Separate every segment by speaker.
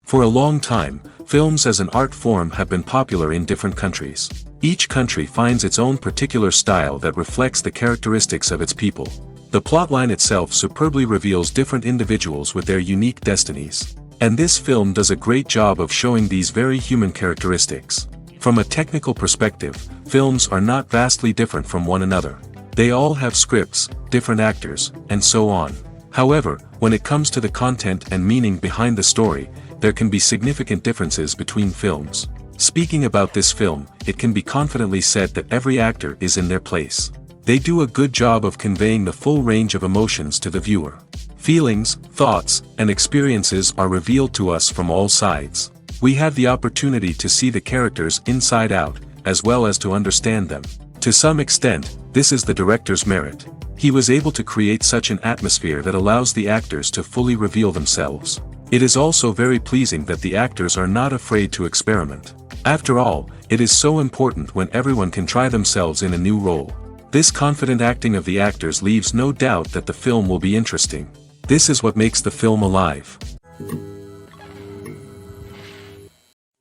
Speaker 1: For a long time, films as an art form have been popular in different countries. Each country finds its own particular style that reflects the characteristics of its people. The plotline itself superbly reveals different individuals with their unique destinies. And this film does a great job of showing these very human characteristics. From a technical perspective, films are not vastly different from one another. They all have scripts, different actors, and so on. However, when it comes to the content and meaning behind the story, there can be significant differences between films. Speaking about this film, it can be confidently said that every actor is in their place. They do a good job of conveying the full range of emotions to the viewer. Feelings, thoughts, and experiences are revealed to us from all sides. We have the opportunity to see the characters inside out, as well as to understand them. To some extent, this is the director's merit. He was able to create such an atmosphere that allows the actors to fully reveal themselves. It is also very pleasing that the actors are not afraid to experiment. After all, it is so important when everyone can try themselves in a new role. This confident acting of the actors leaves no doubt that the film will be interesting. This is what makes the film alive.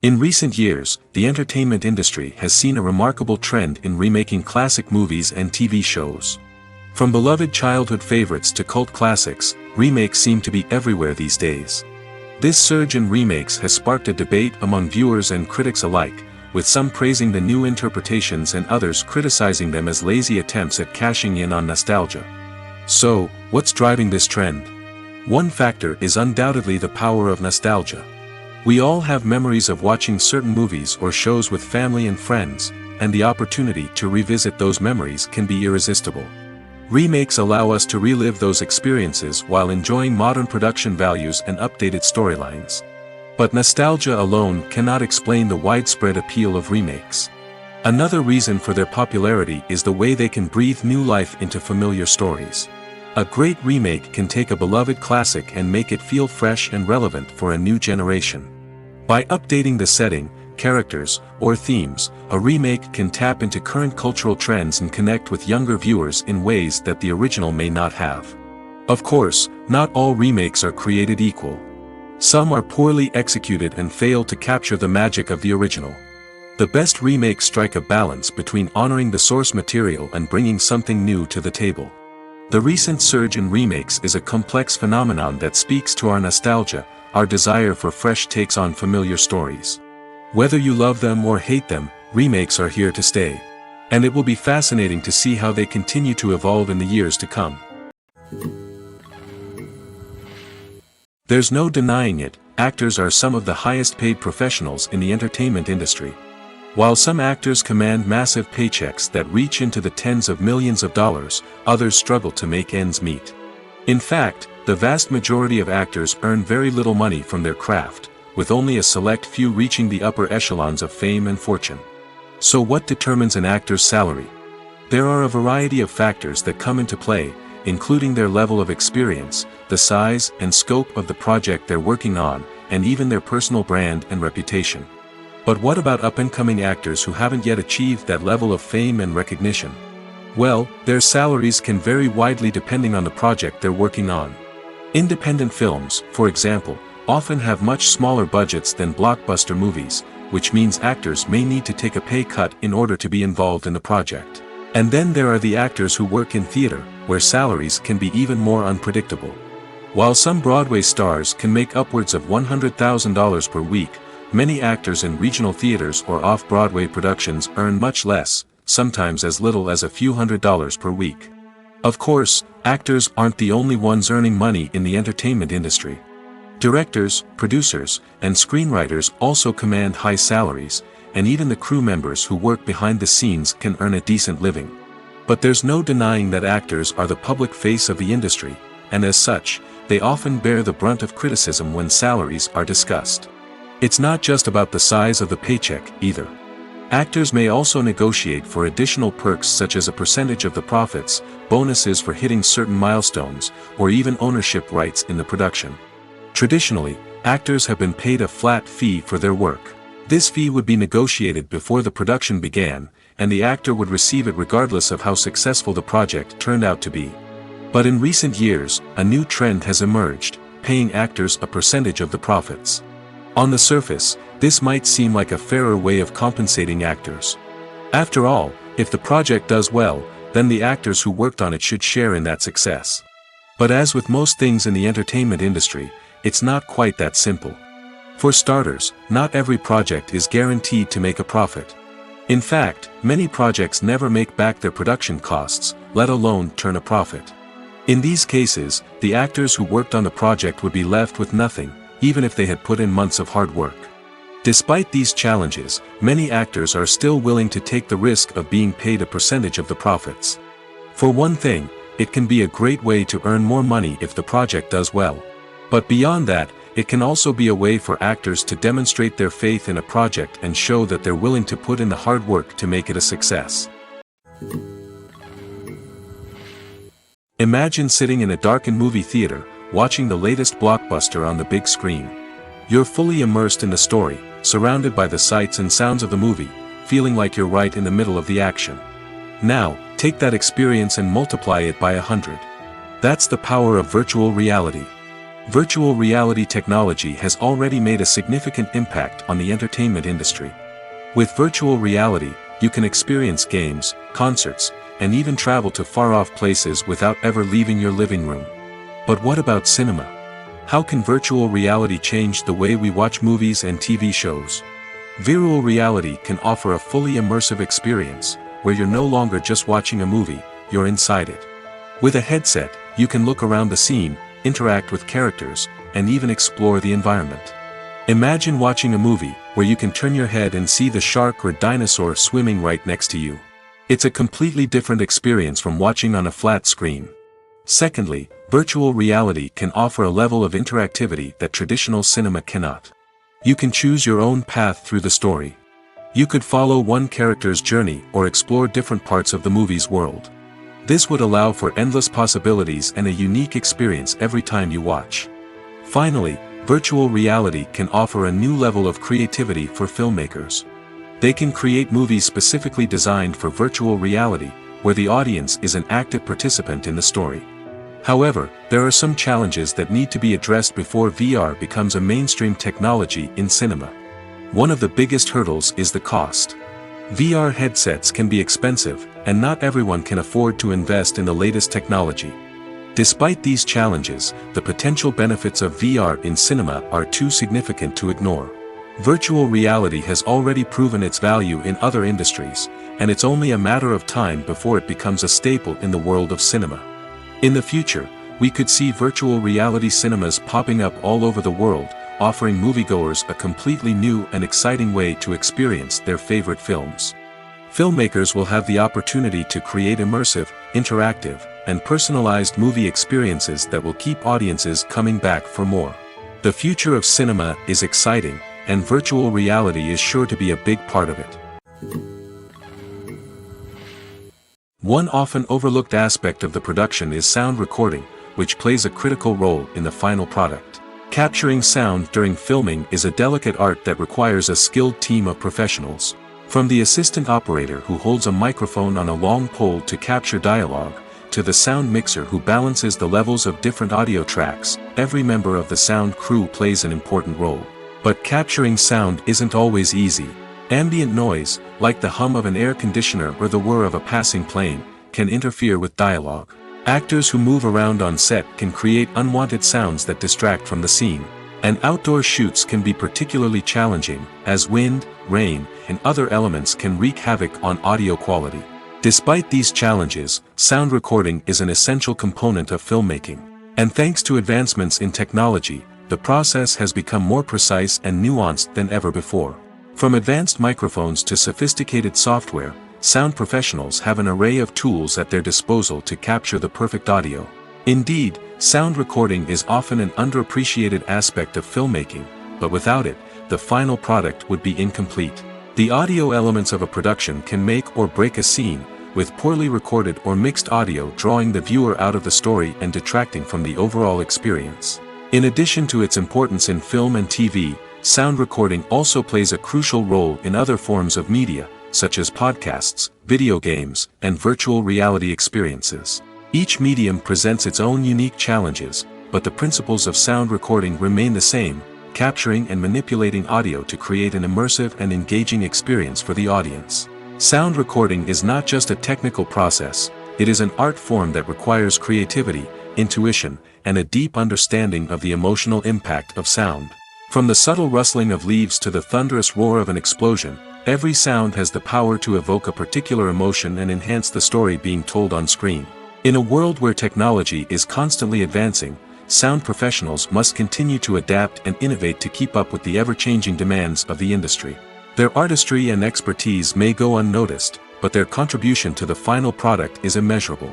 Speaker 1: In recent years, the entertainment industry has seen a remarkable trend in remaking classic movies and TV shows. From beloved childhood favorites to cult classics, remakes seem to be everywhere these days. This surge in remakes has sparked a debate among viewers and critics alike, with some praising the new interpretations and others criticizing them as lazy attempts at cashing in on nostalgia. So, what's driving this trend? One factor is undoubtedly the power of nostalgia. We all have memories of watching certain movies or shows with family and friends, and the opportunity to revisit those memories can be irresistible. Remakes allow us to relive those experiences while enjoying modern production values and updated storylines. But nostalgia alone cannot explain the widespread appeal of remakes. Another reason for their popularity is the way they can breathe new life into familiar stories. A great remake can take a beloved classic and make it feel fresh and relevant for a new generation. By updating the setting, characters, or themes, a remake can tap into current cultural trends and connect with younger viewers in ways that the original may not have. Of course, not all remakes are created equal. Some are poorly executed and fail to capture the magic of the original. The best remakes strike a balance between honoring the source material and bringing something new to the table. The recent surge in remakes is a complex phenomenon that speaks to our nostalgia, our desire for fresh takes on familiar stories. Whether you love them or hate them, remakes are here to stay. And it will be fascinating to see how they continue to evolve in the years to come. There's no denying it, actors are some of the highest paid professionals in the entertainment industry. While some actors command massive paychecks that reach into the tens of millions of dollars, others struggle to make ends meet. In fact, the vast majority of actors earn very little money from their craft, with only a select few reaching the upper echelons of fame and fortune. So what determines an actor's salary? There are a variety of factors that come into play, including their level of experience, the size and scope of the project they're working on, and even their personal brand and reputation. But what about up-and-coming actors who haven't yet achieved that level of fame and recognition? Well, their salaries can vary widely depending on the project they're working on. Independent films, for example, often have much smaller budgets than blockbuster movies, which means actors may need to take a pay cut in order to be involved in the project. And then there are the actors who work in theater, where salaries can be even more unpredictable. While some Broadway stars can make upwards of $100,000 per week, many actors in regional theaters or off-Broadway productions earn much less, sometimes as little as a few $100s per week. Of course, actors aren't the only ones earning money in the entertainment industry. Directors, producers, and screenwriters also command high salaries, and even the crew members who work behind the scenes can earn a decent living. But there's no denying that actors are the public face of the industry, and as such, they often bear the brunt of criticism when salaries are discussed. It's not just about the size of the paycheck, either. Actors may also negotiate for additional perks such as a percentage of the profits, bonuses for hitting certain milestones, or even ownership rights in the production. Traditionally, actors have been paid a flat fee for their work. This fee would be negotiated before the production began, and the actor would receive it regardless of how successful the project turned out to be. But in recent years, a new trend has emerged, paying actors a percentage of the profits. On the surface, this might seem like a fairer way of compensating actors. After all, if the project does well, then the actors who worked on it should share in that success. But as with most things in the entertainment industry, it's not quite that simple. For starters, not every project is guaranteed to make a profit. In fact, many projects never make back their production costs, let alone turn a profit. In these cases, the actors who worked on the project would be left with nothing, even if they had put in months of hard work. Despite these challenges, many actors are still willing to take the risk of being paid a percentage of the profits. For one thing, it can be a great way to earn more money if the project does well. But beyond that, it can also be a way for actors to demonstrate their faith in a project and show that they're willing to put in the hard work to make it a success. Imagine sitting in a darkened movie theater, watching the latest blockbuster on the big screen. You're fully immersed in the story, surrounded by the sights and sounds of the movie, feeling like you're right in the middle of the action. Now, take that experience and multiply it by 100. That's the power of virtual reality. Virtual reality technology has already made a significant impact on the entertainment industry. With virtual reality, you can experience games, concerts, and even travel to far-off places without ever leaving your living room. But what about cinema? How can virtual reality change the way we watch movies and TV shows? Virtual reality can offer a fully immersive experience, where you're no longer just watching a movie, you're inside it. With a headset, you can look around the scene, interact with characters, and even explore the environment. Imagine watching a movie, where you can turn your head and see the shark or dinosaur swimming right next to you. It's a completely different experience from watching on a flat screen. Secondly, virtual reality can offer a level of interactivity that traditional cinema cannot. You can choose your own path through the story. You could follow one character's journey or explore different parts of the movie's world. This would allow for endless possibilities and a unique experience every time you watch. Finally, virtual reality can offer a new level of creativity for filmmakers. They can create movies specifically designed for virtual reality, where the audience is an active participant in the story. However, there are some challenges that need to be addressed before VR becomes a mainstream technology in cinema. One of the biggest hurdles is the cost. VR headsets can be expensive, and not everyone can afford to invest in the latest technology. Despite these challenges, the potential benefits of VR in cinema are too significant to ignore. Virtual reality has already proven its value in other industries, and it's only a matter of time before it becomes a staple in the world of cinema. In the future, we could see virtual reality cinemas popping up all over the world, offering moviegoers a completely new and exciting way to experience their favorite films. Filmmakers will have the opportunity to create immersive, interactive, and personalized movie experiences that will keep audiences coming back for more. The future of cinema is exciting, and virtual reality is sure to be a big part of it. One often overlooked aspect of the production is sound recording, which plays a critical role in the final product. Capturing sound during filming is a delicate art that requires a skilled team of professionals. From the assistant operator who holds a microphone on a long pole to capture dialogue, to the sound mixer who balances the levels of different audio tracks, every member of the sound crew plays an important role. But capturing sound isn't always easy. Ambient noise, like the hum of an air conditioner or the whir of a passing plane, can interfere with dialogue. Actors who move around on set can create unwanted sounds that distract from the scene. And outdoor shoots can be particularly challenging, as wind, rain, and other elements can wreak havoc on audio quality. Despite these challenges, sound recording is an essential component of filmmaking. And thanks to advancements in technology, the process has become more precise and nuanced than ever before. From advanced microphones to sophisticated software, sound professionals have an array of tools at their disposal to capture the perfect audio. Indeed, sound recording is often an underappreciated aspect of filmmaking, but without it, the final product would be incomplete. The audio elements of a production can make or break a scene, with poorly recorded or mixed audio drawing the viewer out of the story and detracting from the overall experience. In addition to its importance in film and TV, sound recording also plays a crucial role in other forms of media, such as podcasts, video games, and virtual reality experiences. Each medium presents its own unique challenges, but the principles of sound recording remain the same: capturing and manipulating audio to create an immersive and engaging experience for the audience. Sound recording is not just a technical process, it is an art form that requires creativity, intuition, and a deep understanding of the emotional impact of sound. From the subtle rustling of leaves to the thunderous roar of an explosion, every sound has the power to evoke a particular emotion and enhance the story being told on screen. In a world where technology is constantly advancing, sound professionals must continue to adapt and innovate to keep up with the ever-changing demands of the industry. Their artistry and expertise may go unnoticed, but their contribution to the final product is immeasurable.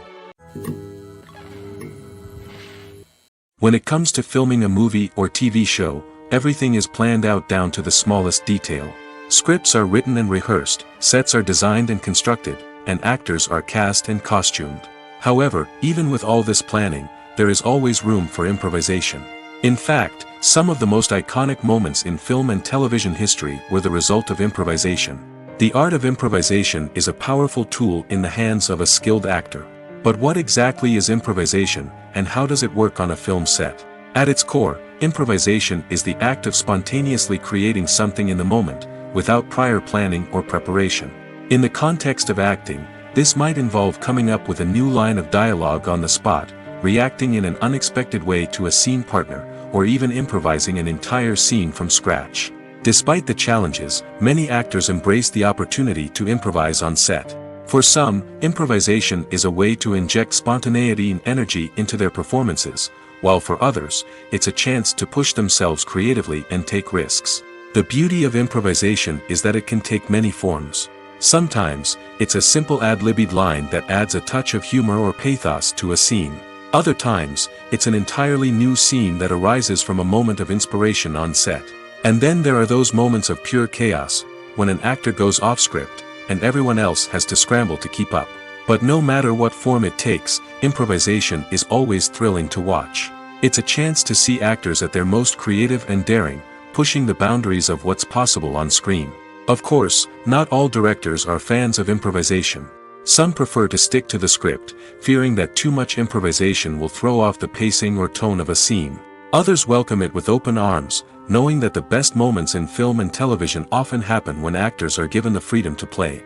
Speaker 1: When it comes to filming a movie or TV show, everything is planned out down to the smallest detail. Scripts are written and rehearsed, sets are designed and constructed, and actors are cast and costumed. However, even with all this planning, there is always room for improvisation. In fact, some of the most iconic moments in film and television history were the result of improvisation. The art of improvisation is a powerful tool in the hands of a skilled actor. But what exactly is improvisation, and how does it work on a film set? At its core, improvisation is the act of spontaneously creating something in the moment, without prior planning or preparation. In the context of acting, this might involve coming up with a new line of dialogue on the spot, reacting in an unexpected way to a scene partner, or even improvising an entire scene from scratch. Despite the challenges, many actors embrace the opportunity to improvise on set. For some, improvisation is a way to inject spontaneity and energy into their performances, while for others, it's a chance to push themselves creatively and take risks. The beauty of improvisation is that it can take many forms. Sometimes, it's a simple ad-libbed line that adds a touch of humor or pathos to a scene. Other times, it's an entirely new scene that arises from a moment of inspiration on set. And then there are those moments of pure chaos, when an actor goes off script, and everyone else has to scramble to keep up. But no matter what form it takes, improvisation is always thrilling to watch. It's a chance to see actors at their most creative and daring, pushing the boundaries of what's possible on screen. Of course, not all directors are fans of improvisation. Some prefer to stick to the script, fearing that too much improvisation will throw off the pacing or tone of a scene. Others welcome it with open arms, knowing that the best moments in film and television often happen when actors are given the freedom to play.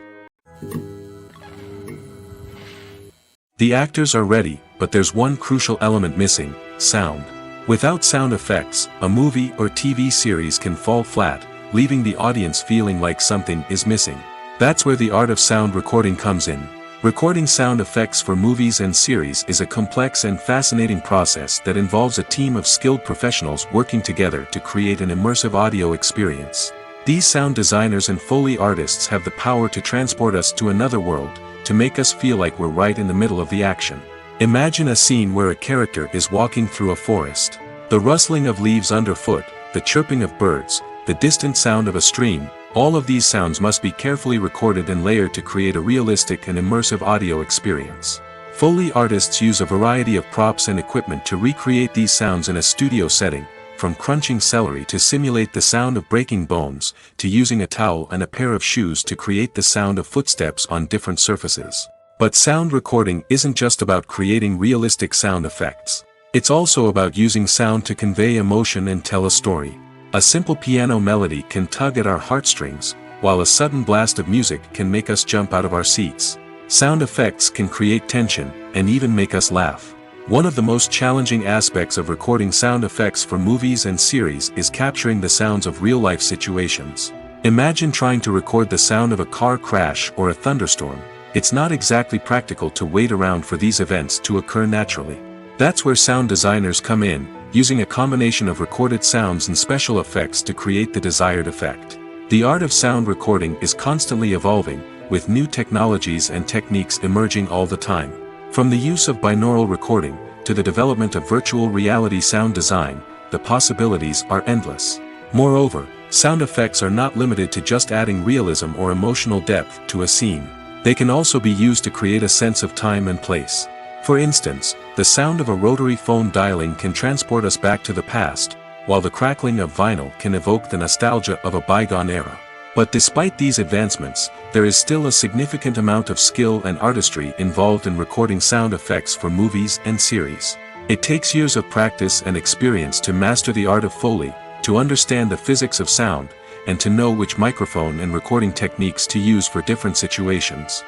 Speaker 1: The actors are ready, but there's one crucial element missing: sound. Without sound effects, a movie or TV series can fall flat, leaving the audience feeling like something is missing. That's where the art of sound recording comes in. Recording sound effects for movies and series is a complex and fascinating process that involves a team of skilled professionals working together to create an immersive audio experience. These sound designers and Foley artists have the power to transport us to another world, to make us feel like we're right in the middle of the action. Imagine a scene where a character is walking through a forest. The rustling of leaves underfoot, the chirping of birds, the distant sound of a stream, all of these sounds must be carefully recorded and layered to create a realistic and immersive audio experience. Foley artists use a variety of props and equipment to recreate these sounds in a studio setting, from crunching celery to simulate the sound of breaking bones, to using a towel and a pair of shoes to create the sound of footsteps on different surfaces. But sound recording isn't just about creating realistic sound effects. It's also about using sound to convey emotion and tell a story. A simple piano melody can tug at our heartstrings, while a sudden blast of music can make us jump out of our seats. Sound effects can create tension, and even make us laugh. One of the most challenging aspects of recording sound effects for movies and series is capturing the sounds of real-life situations. Imagine trying to record the sound of a car crash or a thunderstorm. It's not exactly practical to wait around for these events to occur naturally. That's where sound designers come in, using a combination of recorded sounds and special effects to create the desired effect. The art of sound recording is constantly evolving, with new technologies and techniques emerging all the time. From the use of binaural recording, to the development of virtual reality sound design, the possibilities are endless. Moreover, sound effects are not limited to just adding realism or emotional depth to a scene. They can also be used to create a sense of time and place. For instance, the sound of a rotary phone dialing can transport us back to the past, while the crackling of vinyl can evoke the nostalgia of a bygone era. But despite these advancements, there is still a significant amount of skill and artistry involved in recording sound effects for movies and series. It takes years of practice and experience to master the art of Foley, to understand the physics of sound, and to know which microphone and recording techniques to use for different situations.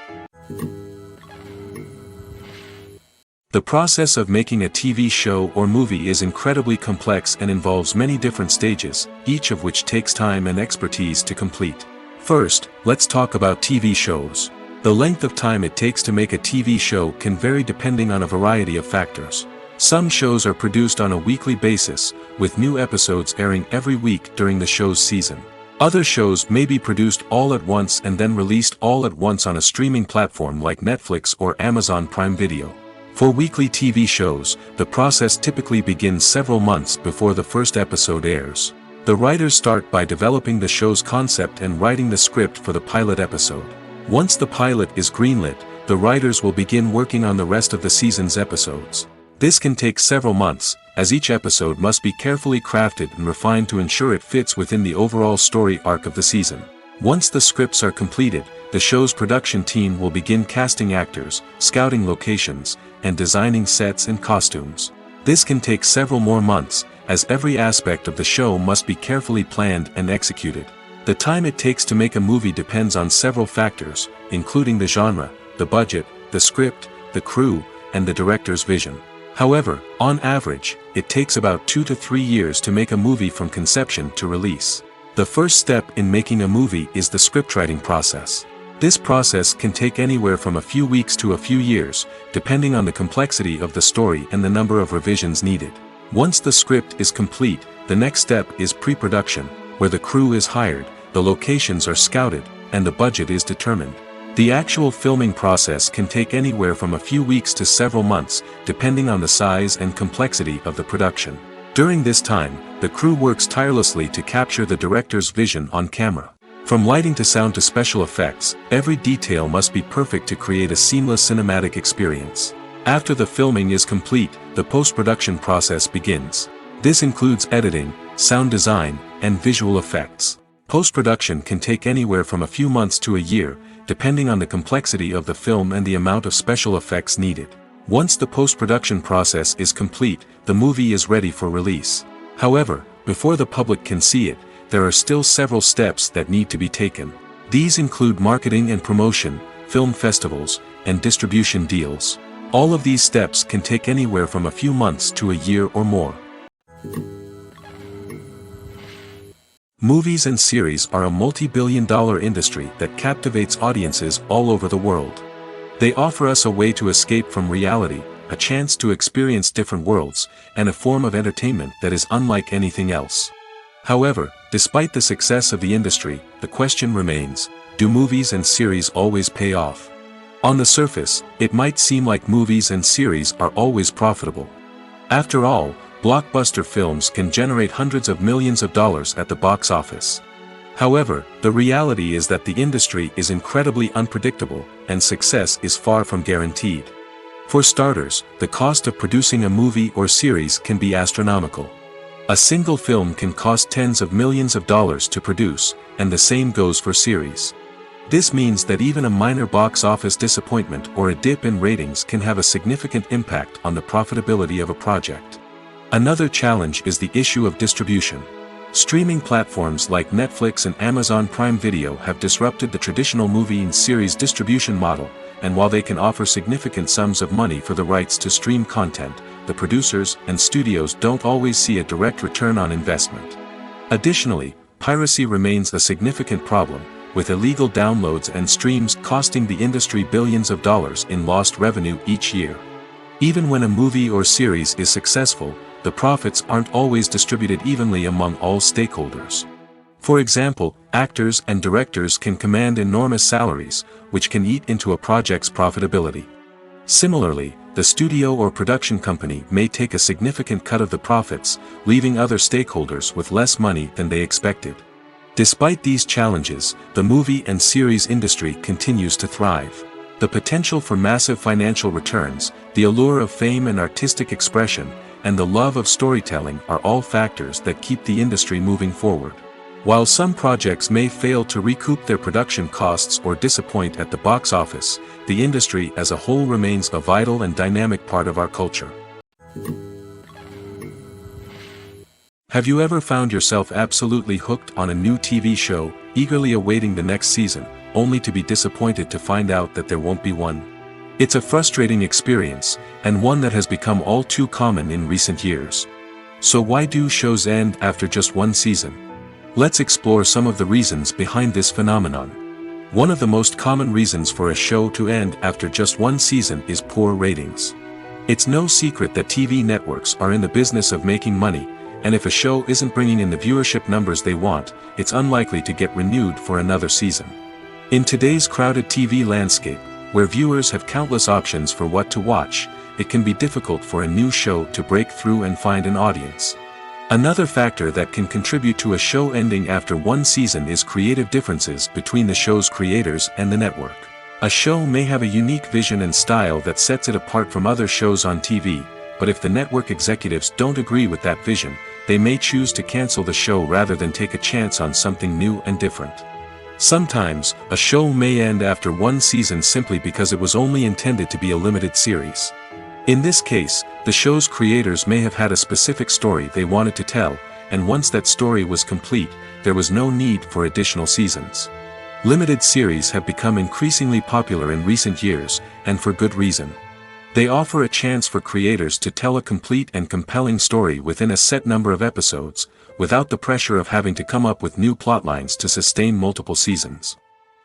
Speaker 1: The process of making a TV show or movie is incredibly complex and involves many different stages, each of which takes time and expertise to complete. First, let's talk about TV shows. The length of time it takes to make a TV show can vary depending on a variety of factors. Some shows are produced on a weekly basis, with new episodes airing every week during the show's season. Other shows may be produced all at once and then released all at once on a streaming platform like Netflix or Amazon Prime Video. For weekly TV shows, the process typically begins several months before the first episode airs. The writers start by developing the show's concept and writing the script for the pilot episode. Once the pilot is greenlit, the writers will begin working on the rest of the season's episodes. This can take several months, as each episode must be carefully crafted and refined to ensure it fits within the overall story arc of the season. Once the scripts are completed, the show's production team will begin casting actors, scouting locations, and designing sets and costumes. This can take several more months, as every aspect of the show must be carefully planned and executed. The time it takes to make a movie depends on several factors, including the genre, the budget, the script, the crew, and the director's vision. However, on average, it takes about 2 to 3 years to make a movie from conception to release. The first step in making a movie is the scriptwriting process. This process can take anywhere from a few weeks to a few years, depending on the complexity of the story and the number of revisions needed. Once the script is complete, the next step is pre-production, where the crew is hired, the locations are scouted, and the budget is determined. The actual filming process can take anywhere from a few weeks to several months, depending on the size and complexity of the production. During this time, the crew works tirelessly to capture the director's vision on camera. From lighting to sound to special effects, every detail must be perfect to create a seamless cinematic experience. After the filming is complete, the post-production process begins. This includes editing, sound design, and visual effects. Post-production can take anywhere from a few months to a year, depending on the complexity of the film and the amount of special effects needed. Once the post-production process is complete, the movie is ready for release. However, before the public can see it, there are still several steps that need to be taken. These include marketing and promotion, film festivals, and distribution deals. All of these steps can take anywhere from a few months to a year or more. Movies and series are a multi-billion-dollar industry that captivates audiences all over the world. They offer us a way to escape from reality, a chance to experience different worlds, and a form of entertainment that is unlike anything else. However, despite the success of the industry, the question remains, do movies and series always pay off? On the surface, it might seem like movies and series are always profitable. After all, blockbuster films can generate hundreds of millions of dollars at the box office. However, the reality is that the industry is incredibly unpredictable, and success is far from guaranteed. For starters, the cost of producing a movie or series can be astronomical. A single film can cost tens of millions of dollars to produce, and the same goes for series. This means that even a minor box office disappointment or a dip in ratings can have a significant impact on the profitability of a project. Another challenge is the issue of distribution. Streaming platforms like Netflix and Amazon Prime Video have disrupted the traditional movie and series distribution model, and while they can offer significant sums of money for the rights to stream content, the producers and studios don't always see a direct return on investment. Additionally, piracy remains a significant problem, with illegal downloads and streams costing the industry billions of dollars in lost revenue each year. Even when a movie or series is successful, the profits aren't always distributed evenly among all stakeholders. For example, actors and directors can command enormous salaries, which can eat into a project's profitability. Similarly, the studio or production company may take a significant cut of the profits, leaving other stakeholders with less money than they expected. Despite these challenges, the movie and series industry continues to thrive. The potential for massive financial returns, the allure of fame and artistic expression, and the love of storytelling are all factors that keep the industry moving forward. While some projects may fail to recoup their production costs or disappoint at the box office, the industry as a whole remains a vital and dynamic part of our culture. Have you ever found yourself absolutely hooked on a new TV show, eagerly awaiting the next season, only to be disappointed to find out that there won't be one? It's a frustrating experience, and one that has become all too common in recent years. So why do shows end after just one season? Let's explore some of the reasons behind this phenomenon. One of the most common reasons for a show to end after just one season is poor ratings. It's no secret that TV networks are in the business of making money, and if a show isn't bringing in the viewership numbers they want, it's unlikely to get renewed for another season. In today's crowded TV landscape, where viewers have countless options for what to watch, it can be difficult for a new show to break through and find an audience. Another factor that can contribute to a show ending after one season is creative differences between the show's creators and the network. A show may have a unique vision and style that sets it apart from other shows on TV, but if the network executives don't agree with that vision, they may choose to cancel the show rather than take a chance on something new and different. Sometimes, a show may end after one season simply because it was only intended to be a limited series. In this case, the show's creators may have had a specific story they wanted to tell, and once that story was complete, there was no need for additional seasons. Limited series have become increasingly popular in recent years, and for good reason. They offer a chance for creators to tell a complete and compelling story within a set number of episodes, without the pressure of having to come up with new plotlines to sustain multiple seasons.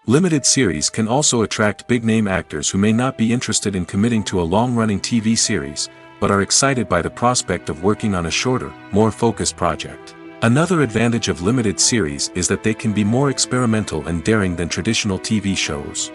Speaker 1: Limited series can also attract big-name actors who may not be interested in committing to a long-running TV series, but are excited by the prospect of working on a shorter, more focused project. Another advantage of limited series is that they can be more experimental and daring than traditional TV shows.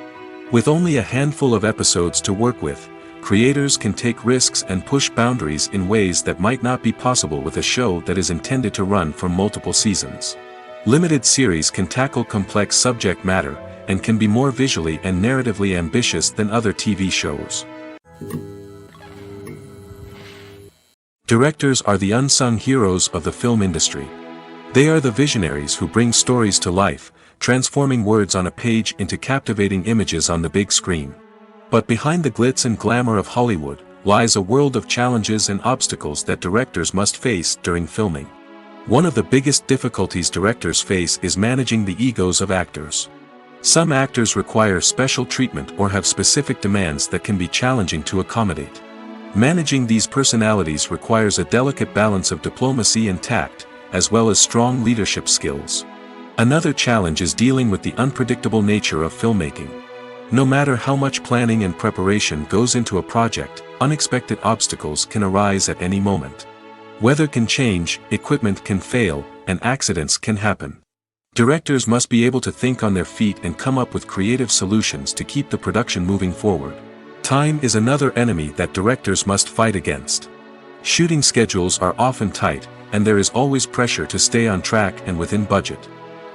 Speaker 1: With only a handful of episodes to work with, creators can take risks and push boundaries in ways that might not be possible with a show that is intended to run for multiple seasons. Limited series can tackle complex subject matter, and can be more visually and narratively ambitious than other TV shows. Directors are the unsung heroes of the film industry. They are the visionaries who bring stories to life, transforming words on a page into captivating images on the big screen. But behind the glitz and glamour of Hollywood, lies a world of challenges and obstacles that directors must face during filming. One of the biggest difficulties directors face is managing the egos of actors. Some actors require special treatment or have specific demands that can be challenging to accommodate. Managing these personalities requires a delicate balance of diplomacy and tact, as well as strong leadership skills. Another challenge is dealing with the unpredictable nature of filmmaking. No matter how much planning and preparation goes into a project, unexpected obstacles can arise at any moment. Weather can change, equipment can fail, and accidents can happen. Directors must be able to think on their feet and come up with creative solutions to keep the production moving forward. Time is another enemy that directors must fight against. Shooting schedules are often tight, and there is always pressure to stay on track and within budget.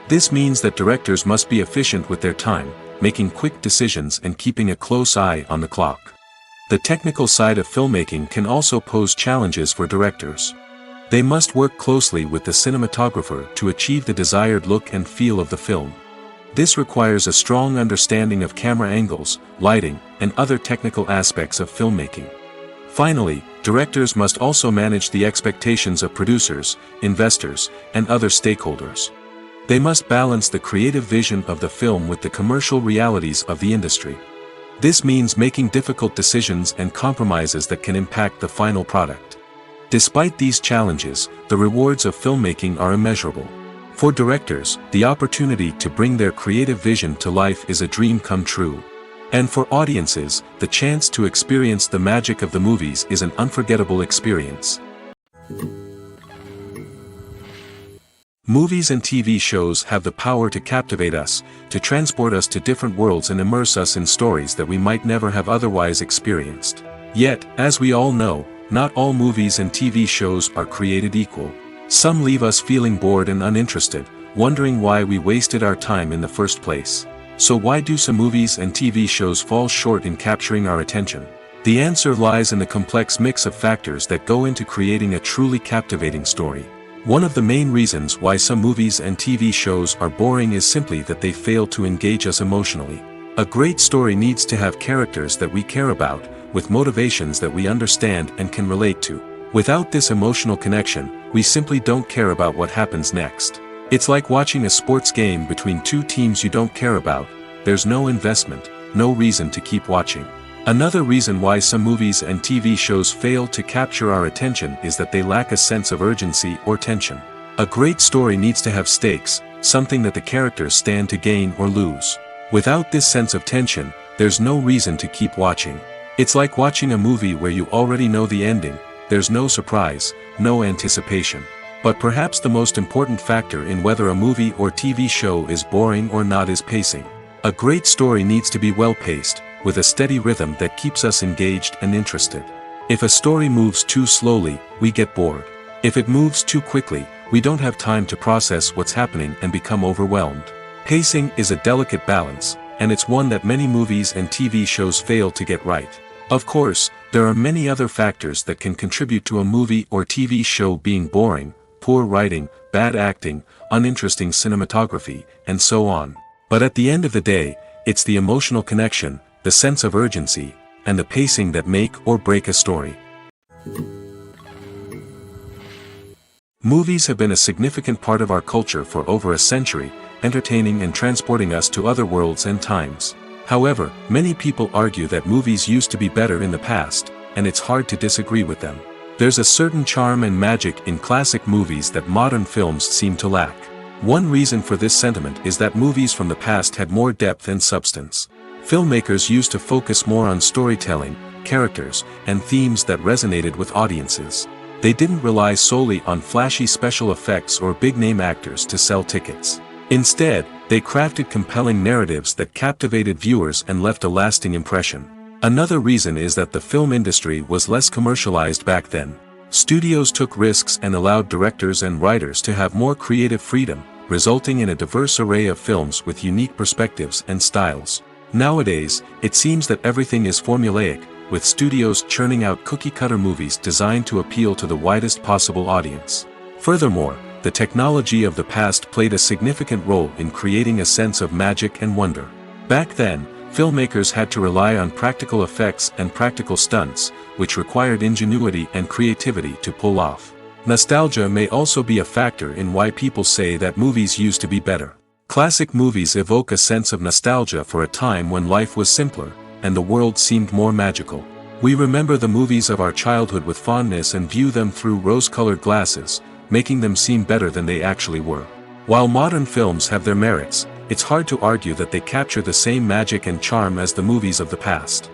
Speaker 1: This means that directors must be efficient with their time, making quick decisions and keeping a close eye on the clock. The technical side of filmmaking can also pose challenges for directors. They must work closely with the cinematographer to achieve the desired look and feel of the film. This requires a strong understanding of camera angles, lighting, and other technical aspects of filmmaking. Finally, directors must also manage the expectations of producers, investors, and other stakeholders. They must balance the creative vision of the film with the commercial realities of the industry. This means making difficult decisions and compromises that can impact the final product. Despite these challenges, the rewards of filmmaking are immeasurable. For directors, the opportunity to bring their creative vision to life is a dream come true. And for audiences, the chance to experience the magic of the movies is an unforgettable experience. Movies and TV shows have the power to captivate us, to transport us to different worlds and immerse us in stories that we might never have otherwise experienced. Yet, as we all know, not all movies and TV shows are created equal. Some leave us feeling bored and uninterested, wondering why we wasted our time in the first place. So why do some movies and TV shows fall short in capturing our attention? The answer lies in the complex mix of factors that go into creating a truly captivating story. One of the main reasons why some movies and TV shows are boring is simply that they fail to engage us emotionally. A great story needs to have characters that we care about, with motivations that we understand and can relate to. Without this emotional connection, we simply don't care about what happens next. It's like watching a sports game between two teams you don't care about. There's no investment, no reason to keep watching. Another reason why some movies and TV shows fail to capture our attention is that they lack a sense of urgency or tension. A great story needs to have stakes, something that the characters stand to gain or lose. Without this sense of tension, there's no reason to keep watching. It's like watching a movie where you already know the ending. There's no surprise, no anticipation. But perhaps the most important factor in whether a movie or TV show is boring or not is pacing. A great story needs to be well-paced, with a steady rhythm that keeps us engaged and interested. If a story moves too slowly, we get bored. If it moves too quickly, we don't have time to process what's happening and become overwhelmed. Pacing is a delicate balance, and it's one that many movies and TV shows fail to get right. Of course, there are many other factors that can contribute to a movie or TV show being boring: poor writing, bad acting, uninteresting cinematography, and so on. But at the end of the day, it's the emotional connection, the sense of urgency, and the pacing that make or break a story. Movies have been a significant part of our culture for over a century, entertaining and transporting us to other worlds and times. However, many people argue that movies used to be better in the past, and it's hard to disagree with them. There's a certain charm and magic in classic movies that modern films seem to lack. One reason for this sentiment is that movies from the past had more depth and substance. Filmmakers used to focus more on storytelling, characters, and themes that resonated with audiences. They didn't rely solely on flashy special effects or big-name actors to sell tickets. Instead, they crafted compelling narratives that captivated viewers and left a lasting impression. Another reason is that the film industry was less commercialized back then. Studios took risks and allowed directors and writers to have more creative freedom, resulting in a diverse array of films with unique perspectives and styles. Nowadays, it seems that everything is formulaic, with studios churning out cookie-cutter movies designed to appeal to the widest possible audience. Furthermore, the technology of the past played a significant role in creating a sense of magic and wonder. Back then, filmmakers had to rely on practical effects and practical stunts, which required ingenuity and creativity to pull off. Nostalgia may also be a factor in why people say that movies used to be better. Classic movies evoke a sense of nostalgia for a time when life was simpler, and the world seemed more magical. We remember the movies of our childhood with fondness and view them through rose-colored glasses, making them seem better than they actually were. While modern films have their merits, it's hard to argue that they capture the same magic and charm as the movies of the past.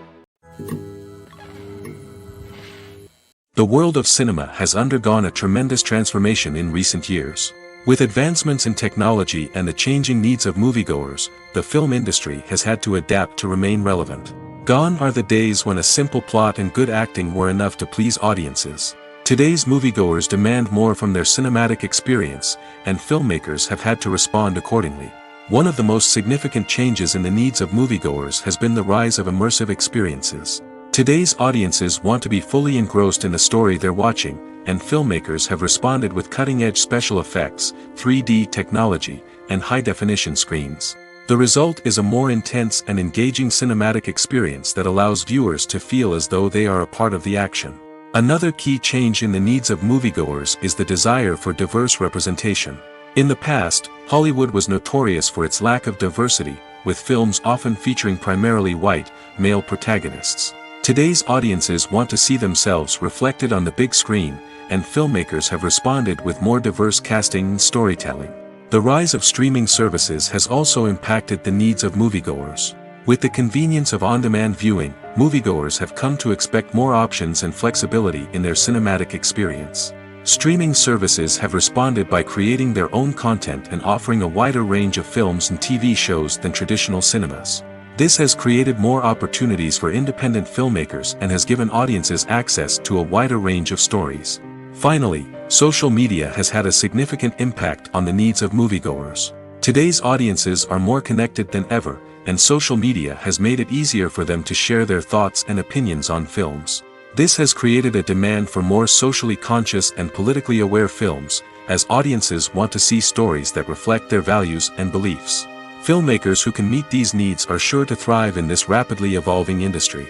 Speaker 1: The world of cinema has undergone a tremendous transformation in recent years. With advancements in technology and the changing needs of moviegoers, the film industry has had to adapt to remain relevant. Gone are the days when a simple plot and good acting were enough to please audiences. Today's moviegoers demand more from their cinematic experience, and filmmakers have had to respond accordingly. One of the most significant changes in the needs of moviegoers has been the rise of immersive experiences. Today's audiences want to be fully engrossed in the story they're watching, and filmmakers have responded with cutting-edge special effects, 3D technology, and high-definition screens. The result is a more intense and engaging cinematic experience that allows viewers to feel as though they are a part of the action. Another key change in the needs of moviegoers is the desire for diverse representation. In the past, Hollywood was notorious for its lack of diversity, with films often featuring primarily white, male protagonists. Today's audiences want to see themselves reflected on the big screen, and filmmakers have responded with more diverse casting and storytelling. The rise of streaming services has also impacted the needs of moviegoers. With the convenience of on-demand viewing, moviegoers have come to expect more options and flexibility in their cinematic experience. Streaming services have responded by creating their own content and offering a wider range of films and TV shows than traditional cinemas. This has created more opportunities for independent filmmakers and has given audiences access to a wider range of stories. Finally, social media has had a significant impact on the needs of moviegoers. Today's audiences are more connected than ever, and social media has made it easier for them to share their thoughts and opinions on films. This has created a demand for more socially conscious and politically aware films, as audiences want to see stories that reflect their values and beliefs. Filmmakers who can meet these needs are sure to thrive in this rapidly evolving industry.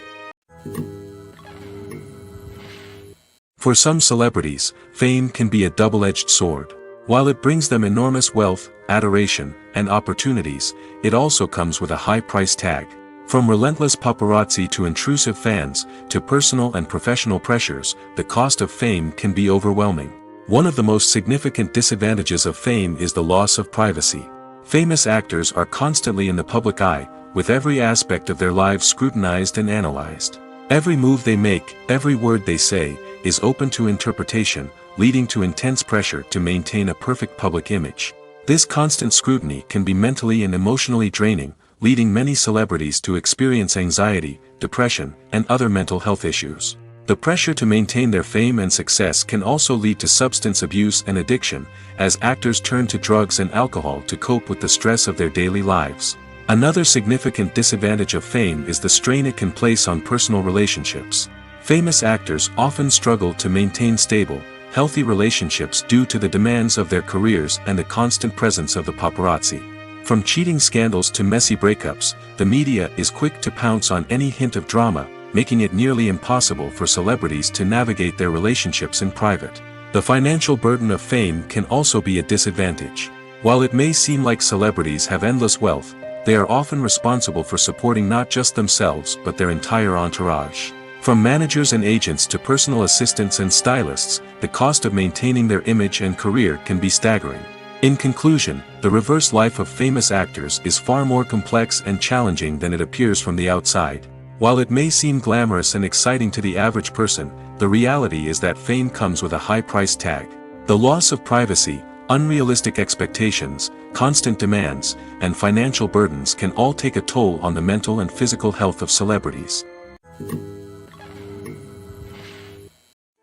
Speaker 1: For some celebrities, fame can be a double-edged sword. While it brings them enormous wealth, adoration, and opportunities, it also comes with a high price tag. From relentless paparazzi to intrusive fans, to personal and professional pressures, the cost of fame can be overwhelming. One of the most significant disadvantages of fame is the loss of privacy. Famous actors are constantly in the public eye, with every aspect of their lives scrutinized and analyzed. Every move they make, every word they say, is open to interpretation, leading to intense pressure to maintain a perfect public image. This constant scrutiny can be mentally and emotionally draining, leading many celebrities to experience anxiety, depression, and other mental health issues. The pressure to maintain their fame and success can also lead to substance abuse and addiction, as actors turn to drugs and alcohol to cope with the stress of their daily lives. Another significant disadvantage of fame is the strain it can place on personal relationships. Famous actors often struggle to maintain stable, healthy relationships due to the demands of their careers and the constant presence of the paparazzi. From cheating scandals to messy breakups, the media is quick to pounce on any hint of drama, making it nearly impossible for celebrities to navigate their relationships in private. The financial burden of fame can also be a disadvantage. While it may seem like celebrities have endless wealth, they are often responsible for supporting not just themselves but their entire entourage. From managers and agents to personal assistants and stylists, the cost of maintaining their image and career can be staggering. In conclusion, the reverse life of famous actors is far more complex and challenging than it appears from the outside. While it may seem glamorous and exciting to the average person, the reality is that fame comes with a high price tag. The loss of privacy, unrealistic expectations, constant demands, and financial burdens can all take a toll on the mental and physical health of celebrities.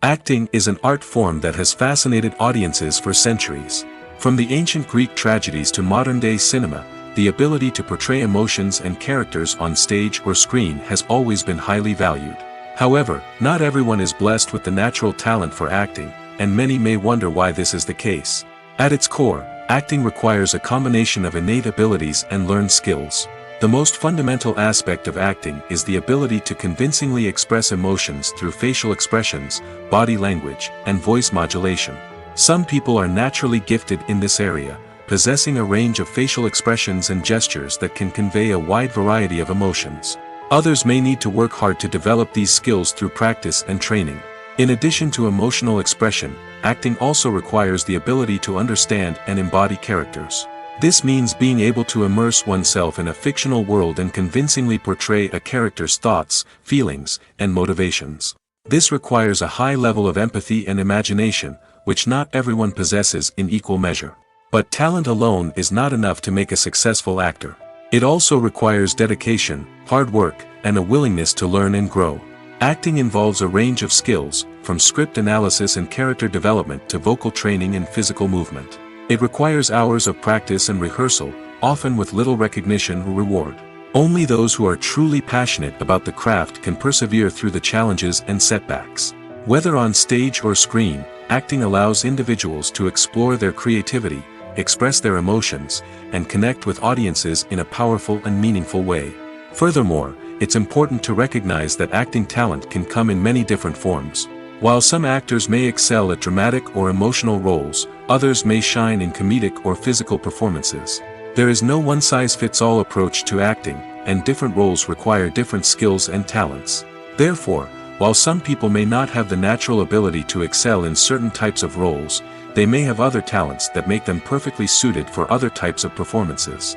Speaker 1: Acting is an art form that has fascinated audiences for centuries. From the ancient Greek tragedies to modern-day cinema, the ability to portray emotions and characters on stage or screen has always been highly valued. However, not everyone is blessed with the natural talent for acting, and many may wonder why this is the case. At its core, acting requires a combination of innate abilities and learned skills. The most fundamental aspect of acting is the ability to convincingly express emotions through facial expressions, body language, and voice modulation. Some people are naturally gifted in this area, possessing a range of facial expressions and gestures that can convey a wide variety of emotions. Others may need to work hard to develop these skills through practice and training. In addition to emotional expression, acting also requires the ability to understand and embody characters. This means being able to immerse oneself in a fictional world and convincingly portray a character's thoughts, feelings, and motivations. This requires a high level of empathy and imagination, which not everyone possesses in equal measure. But talent alone is not enough to make a successful actor. It also requires dedication, hard work, and a willingness to learn and grow. Acting involves a range of skills, from script analysis and character development to vocal training and physical movement. It requires hours of practice and rehearsal, often with little recognition or reward. Only those who are truly passionate about the craft can persevere through the challenges and setbacks. Whether on stage or screen, acting allows individuals to explore their creativity, express their emotions, and connect with audiences in a powerful and meaningful way. Furthermore, it's important to recognize that acting talent can come in many different forms. While some actors may excel at dramatic or emotional roles, others may shine in comedic or physical performances. There is no one-size-fits-all approach to acting, and different roles require different skills and talents. Therefore, while some people may not have the natural ability to excel in certain types of roles, they may have other talents that make them perfectly suited for other types of performances.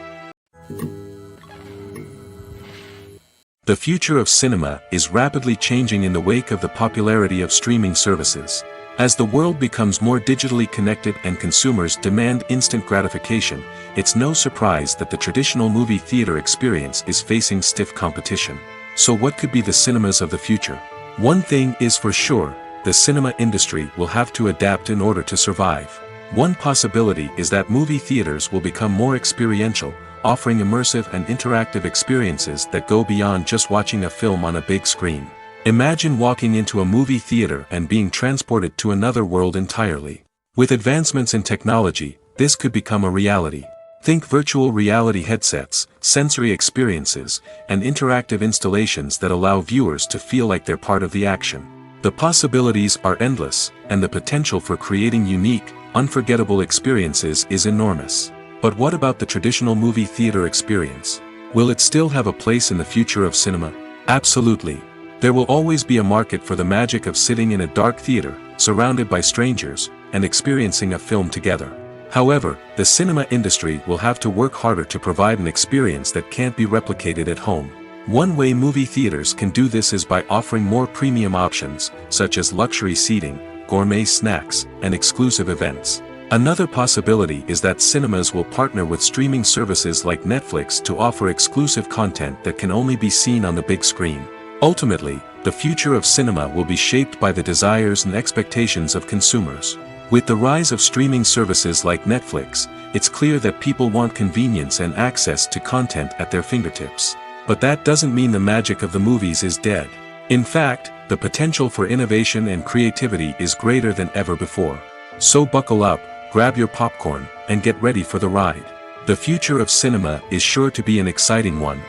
Speaker 1: The future of cinema is rapidly changing in the wake of the popularity of streaming services. As the world becomes more digitally connected and consumers demand instant gratification, it's no surprise that the traditional movie theater experience is facing stiff competition. So what could be the cinemas of the future? One thing is for sure, the cinema industry will have to adapt in order to survive. One possibility is that movie theaters will become more experiential, offering immersive and interactive experiences that go beyond just watching a film on a big screen. Imagine walking into a movie theater and being transported to another world entirely. With advancements in technology, this could become a reality. Think virtual reality headsets, sensory experiences, and interactive installations that allow viewers to feel like they're part of the action. The possibilities are endless, and the potential for creating unique, unforgettable experiences is enormous. But what about the traditional movie theater experience? Will it still have a place in the future of cinema? Absolutely. There will always be a market for the magic of sitting in a dark theater, surrounded by strangers, and experiencing a film together. However, the cinema industry will have to work harder to provide an experience that can't be replicated at home. One way movie theaters can do this is by offering more premium options, such as luxury seating, gourmet snacks, and exclusive events. Another possibility is that cinemas will partner with streaming services like Netflix to offer exclusive content that can only be seen on the big screen. Ultimately, the future of cinema will be shaped by the desires and expectations of consumers. With the rise of streaming services like Netflix, it's clear that people want convenience and access to content at their fingertips. But that doesn't mean the magic of the movies is dead. In fact, the potential for innovation and creativity is greater than ever before. So buckle up, grab your popcorn, and get ready for the ride. The future of cinema is sure to be an exciting one.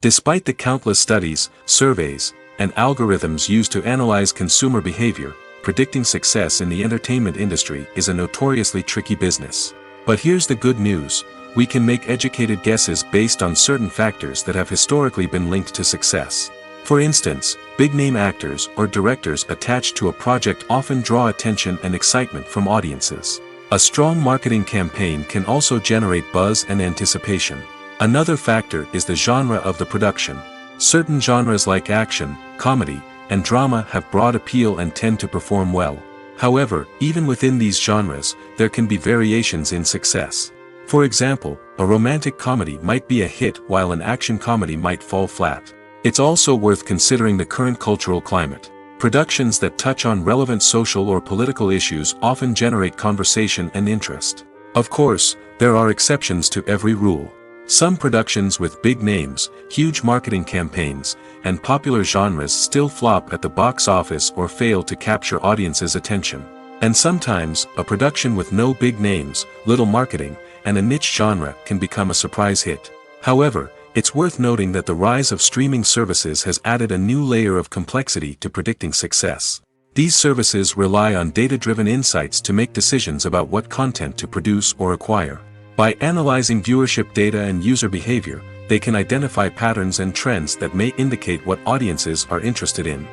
Speaker 1: Despite the countless studies, surveys, and algorithms used to analyze consumer behavior, predicting success in the entertainment industry is a notoriously tricky business. But here's the good news: we can make educated guesses based on certain factors that have historically been linked to success. For instance, big-name actors or directors attached to a project often draw attention and excitement from audiences. A strong marketing campaign can also generate buzz and anticipation. Another factor is the genre of the production. Certain genres like action, comedy, and drama have broad appeal and tend to perform well. However, even within these genres, there can be variations in success. For example, a romantic comedy might be a hit while an action comedy might fall flat. It's also worth considering the current cultural climate. Productions that touch on relevant social or political issues often generate conversation and interest. Of course, there are exceptions to every rule. Some productions with big names, huge marketing campaigns, and popular genres still flop at the box office or fail to capture audiences' attention. And sometimes, a production with no big names, little marketing, and a niche genre can become a surprise hit. However, it's worth noting that the rise of streaming services has added a new layer of complexity to predicting success. These services rely on data-driven insights to make decisions about what content to produce or acquire. By analyzing viewership data and user behavior, they can identify patterns and trends that may indicate what audiences are interested in.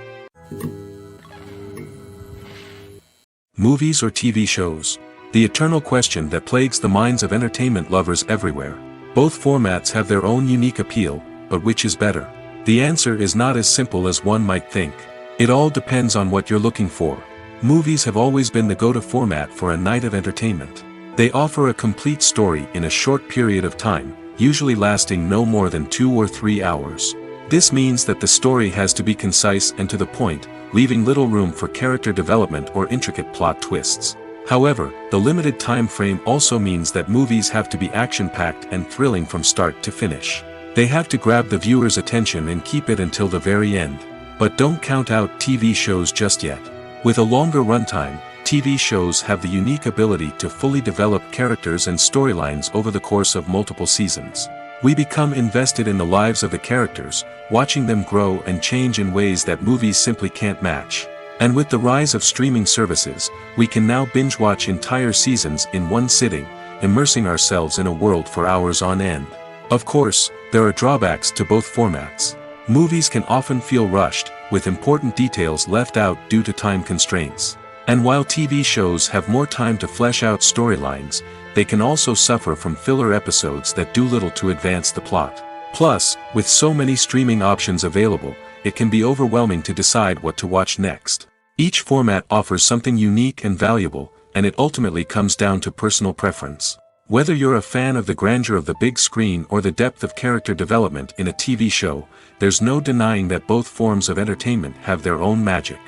Speaker 1: Movies or TV shows? The eternal question that plagues the minds of entertainment lovers everywhere. Both formats have their own unique appeal, but which is better? The answer is not as simple as one might think. It all depends on what you're looking for. Movies have always been the go-to format for a night of entertainment. They offer a complete story in a short period of time, usually lasting no more than 2 or 3 hours. This means that the story has to be concise and to the point, leaving little room for character development or intricate plot twists. However, the limited time frame also means that movies have to be action-packed and thrilling from start to finish. They have to grab the viewer's attention and keep it until the very end. But don't count out TV shows just yet. With a longer runtime, TV shows have the unique ability to fully develop characters and storylines over the course of multiple seasons. We become invested in the lives of the characters, watching them grow and change in ways that movies simply can't match. And with the rise of streaming services, we can now binge-watch entire seasons in one sitting, immersing ourselves in a world for hours on end. Of course, there are drawbacks to both formats. Movies can often feel rushed, with important details left out due to time constraints. And while TV shows have more time to flesh out storylines, they can also suffer from filler episodes that do little to advance the plot. Plus, with so many streaming options available, it can be overwhelming to decide what to watch next. Each format offers something unique and valuable, and it ultimately comes down to personal preference. Whether you're a fan of the grandeur of the big screen or the depth of character development in a TV show, there's no denying that both forms of entertainment have their own magic.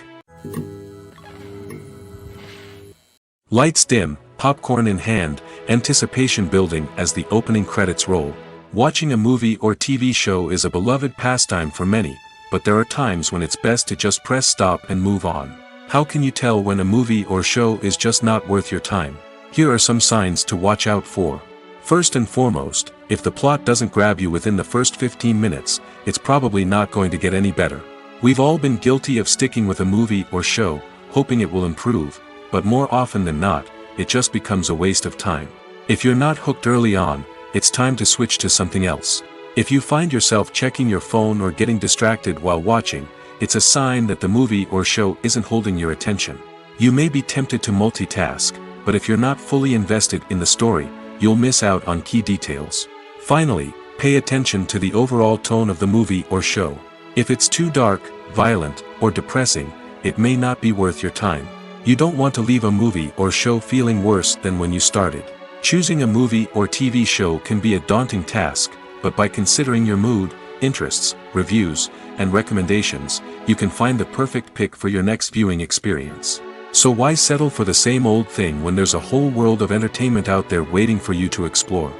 Speaker 1: Lights dim, popcorn in hand, anticipation building as the opening credits roll. Watching a movie or TV show is a beloved pastime for many, but there are times when it's best to just press stop and move on. How can you tell when a movie or show is just not worth your time? Here are some signs to watch out for. First and foremost, if the plot doesn't grab you within the first 15 minutes, it's probably not going to get any better. We've all been guilty of sticking with a movie or show, hoping it will improve, but more often than not, it just becomes a waste of time. If you're not hooked early on, it's time to switch to something else. If you find yourself checking your phone or getting distracted while watching, it's a sign that the movie or show isn't holding your attention. You may be tempted to multitask, but if you're not fully invested in the story, you'll miss out on key details. Finally, pay attention to the overall tone of the movie or show. If it's too dark, violent, or depressing, it may not be worth your time. You don't want to leave a movie or show feeling worse than when you started. Choosing a movie or TV show can be a daunting task, but by considering your mood, interests, reviews, and recommendations, you can find the perfect pick for your next viewing experience. So why settle for the same old thing when there's a whole world of entertainment out there waiting for you to explore?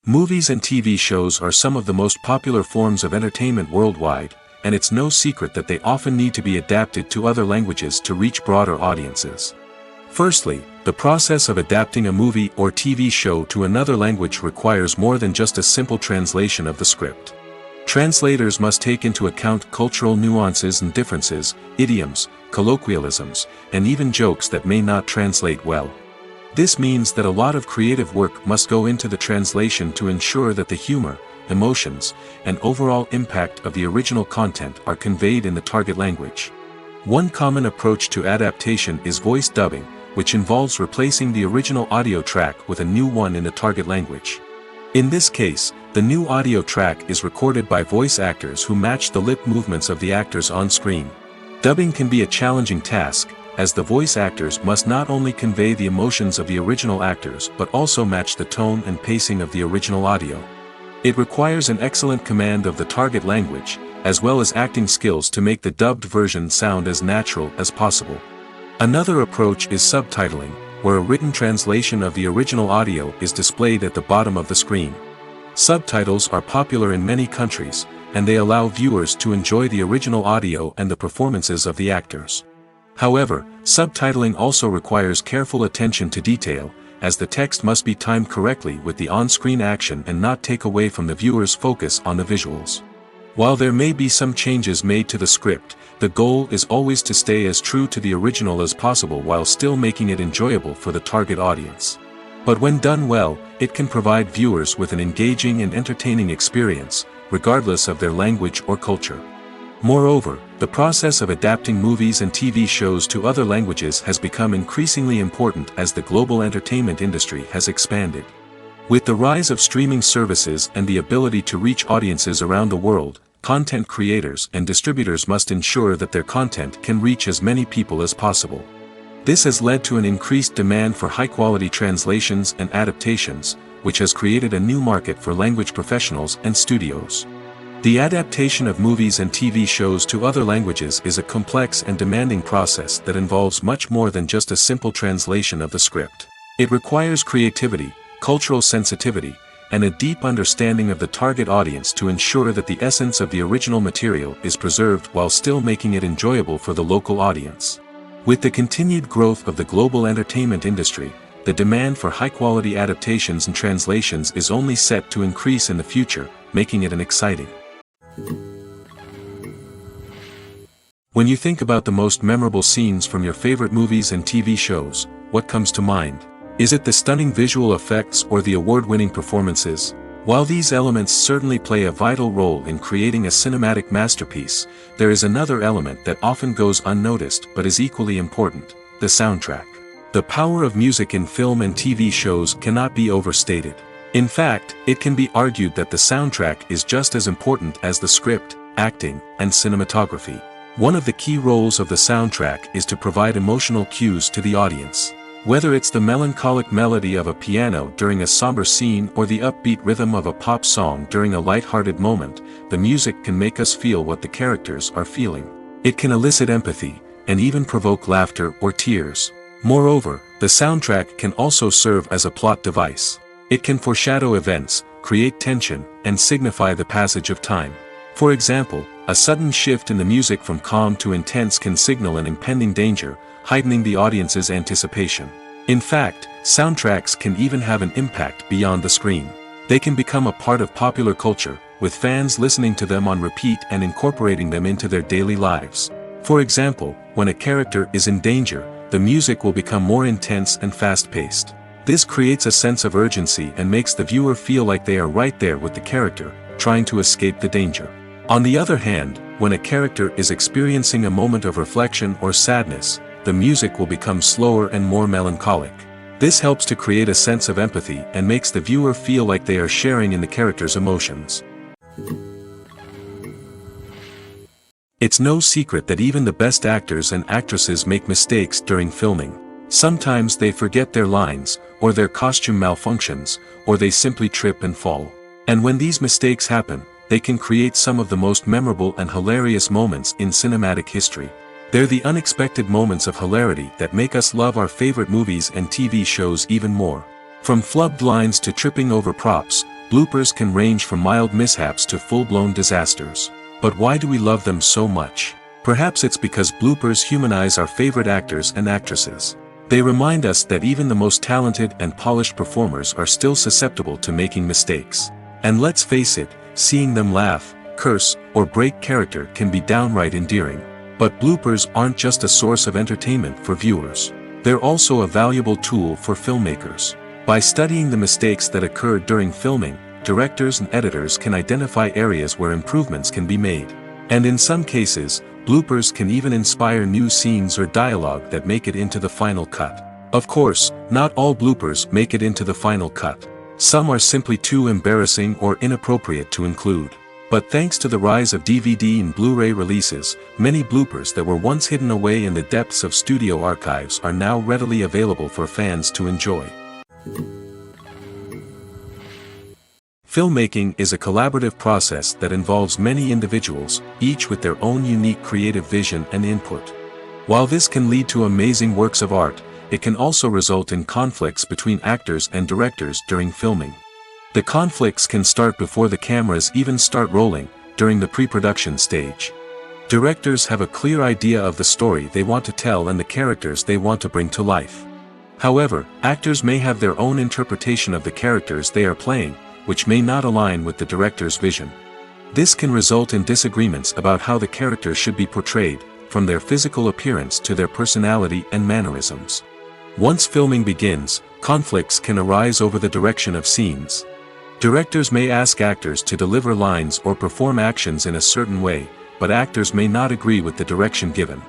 Speaker 1: Movies and TV shows are some of the most popular forms of entertainment worldwide, and it's no secret that they often need to be adapted to other languages to reach broader audiences. Firstly, the process of adapting a movie or TV show to another language requires more than just a simple translation of the script. Translators must take into account cultural nuances and differences, idioms, colloquialisms, and even jokes that may not translate well. This means that a lot of creative work must go into the translation to ensure that the humor, emotions, and overall impact of the original content are conveyed in the target language. One common approach to adaptation is voice dubbing, which involves replacing the original audio track with a new one in the target language. In this case, the new audio track is recorded by voice actors who match the lip movements of the actors on screen. Dubbing can be a challenging task, as the voice actors must not only convey the emotions of the original actors but also match the tone and pacing of the original audio. It requires an excellent command of the target language, as well as acting skills to make the dubbed version sound as natural as possible. Another approach is subtitling, where a written translation of the original audio is displayed at the bottom of the screen. Subtitles are popular in many countries, and they allow viewers to enjoy the original audio and the performances of the actors. However, subtitling also requires careful attention to detail, as the text must be timed correctly with the on-screen action and not take away from the viewer's focus on the visuals. While there may be some changes made to the script, the goal is always to stay as true to the original as possible while still making it enjoyable for the target audience. But when done well, it can provide viewers with an engaging and entertaining experience, regardless of their language or culture. Moreover, the process of adapting movies and TV shows to other languages has become increasingly important as the global entertainment industry has expanded. With the rise of streaming services and the ability to reach audiences around the world, content creators and distributors must ensure that their content can reach as many people as possible. This has led to an increased demand for high-quality translations and adaptations, which has created a new market for language professionals and studios. The adaptation of movies and TV shows to other languages is a complex and demanding process that involves much more than just a simple translation of the script. It requires creativity, cultural sensitivity, and a deep understanding of the target audience to ensure that the essence of the original material is preserved while still making it enjoyable for the local audience. With the continued growth of the global entertainment industry, the demand for high-quality adaptations and translations is only set to increase in the future, making it an exciting. When you think about the most memorable scenes from your favorite movies and TV shows, what comes to mind? Is it the stunning visual effects or the award-winning performances? While these elements certainly play a vital role in creating a cinematic masterpiece, there is another element that often goes unnoticed but is equally important: the soundtrack. The power of music in film and TV shows cannot be overstated. In fact, it can be argued that the soundtrack is just as important as the script, acting, and cinematography. One of the key roles of the soundtrack is to provide emotional cues to the audience. Whether it's the melancholic melody of a piano during a somber scene or the upbeat rhythm of a pop song during a light-hearted moment, the music can make us feel what the characters are feeling. It can elicit empathy, and even provoke laughter or tears. Moreover, the soundtrack can also serve as a plot device. It can foreshadow events, create tension, and signify the passage of time. For example, a sudden shift in the music from calm to intense can signal an impending danger, heightening the audience's anticipation. In fact, soundtracks can even have an impact beyond the screen. They can become a part of popular culture, with fans listening to them on repeat and incorporating them into their daily lives. For example, when a character is in danger, the music will become more intense and fast-paced. This creates a sense of urgency and makes the viewer feel like they are right there with the character, trying to escape the danger. On the other hand, when a character is experiencing a moment of reflection or sadness, the music will become slower and more melancholic. This helps to create a sense of empathy and makes the viewer feel like they are sharing in the character's emotions. It's no secret that even the best actors and actresses make mistakes during filming. Sometimes they forget their lines, or their costume malfunctions, or they simply trip and fall. And when these mistakes happen, they can create some of the most memorable and hilarious moments in cinematic history. They're the unexpected moments of hilarity that make us love our favorite movies and TV shows even more. From flubbed lines to tripping over props, bloopers can range from mild mishaps to full-blown disasters. But why do we love them so much? Perhaps it's because bloopers humanize our favorite actors and actresses. They remind us that even the most talented and polished performers are still susceptible to making mistakes. And let's face it, seeing them laugh, curse, or break character can be downright endearing. But bloopers aren't just a source of entertainment for viewers. They're also a valuable tool for filmmakers. By studying the mistakes that occurred during filming, directors and editors can identify areas where improvements can be made. And in some cases, bloopers can even inspire new scenes or dialogue that make it into the final cut. Of course, not all bloopers make it into the final cut. Some are simply too embarrassing or inappropriate to include. But thanks to the rise of DVD and Blu-ray releases, many bloopers that were once hidden away in the depths of studio archives are now readily available for fans to enjoy. Filmmaking is a collaborative process that involves many individuals, each with their own unique creative vision and input. While this can lead to amazing works of art, it can also result in conflicts between actors and directors during filming. The conflicts can start before the cameras even start rolling, during the pre-production stage. Directors have a clear idea of the story they want to tell and the characters they want to bring to life. However, actors may have their own interpretation of the characters they are playing, which may not align with the director's vision. This can result in disagreements about how the character should be portrayed, from their physical appearance to their personality and mannerisms. Once filming begins, conflicts can arise over the direction of scenes. Directors may ask actors to deliver lines or perform actions in a certain way, but actors may not agree with the direction given.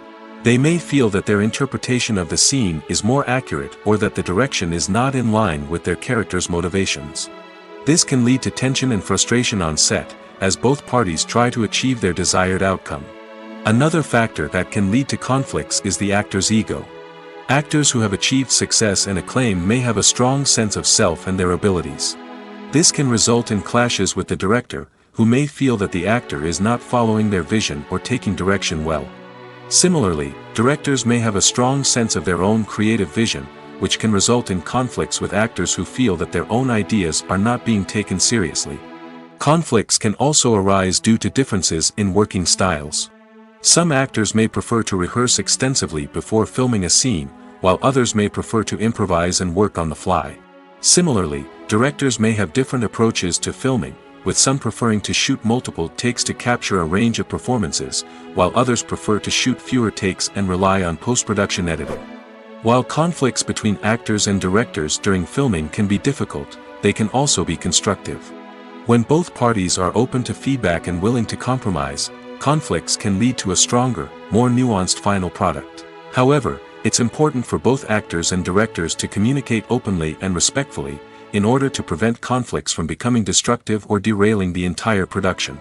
Speaker 1: They may feel that their interpretation of the scene is more accurate or that the direction is not in line with their character's motivations. This can lead to tension and frustration on set, as both parties try to achieve their desired outcome. Another factor that can lead to conflicts is the actor's ego. Actors who have achieved success and acclaim may have a strong sense of self and their abilities. This can result in clashes with the director, who may feel that the actor is not following their vision or taking direction well. Similarly, directors may have a strong sense of their own creative vision, which can result in conflicts with actors who feel that their own ideas are not being taken seriously. Conflicts can also arise due to differences in working styles. Some actors may prefer to rehearse extensively before filming a scene, while others may prefer to improvise and work on the fly. Similarly, directors may have different approaches to filming, with some preferring to shoot multiple takes to capture a range of performances, while others prefer to shoot fewer takes and rely on post-production editing. While conflicts between actors and directors during filming can be difficult, they can also be constructive. When both parties are open to feedback and willing to compromise, conflicts can lead to a stronger, more nuanced final product. However, it's important for both actors and directors to communicate openly and respectfully, in order to prevent conflicts from becoming destructive or derailing the entire production.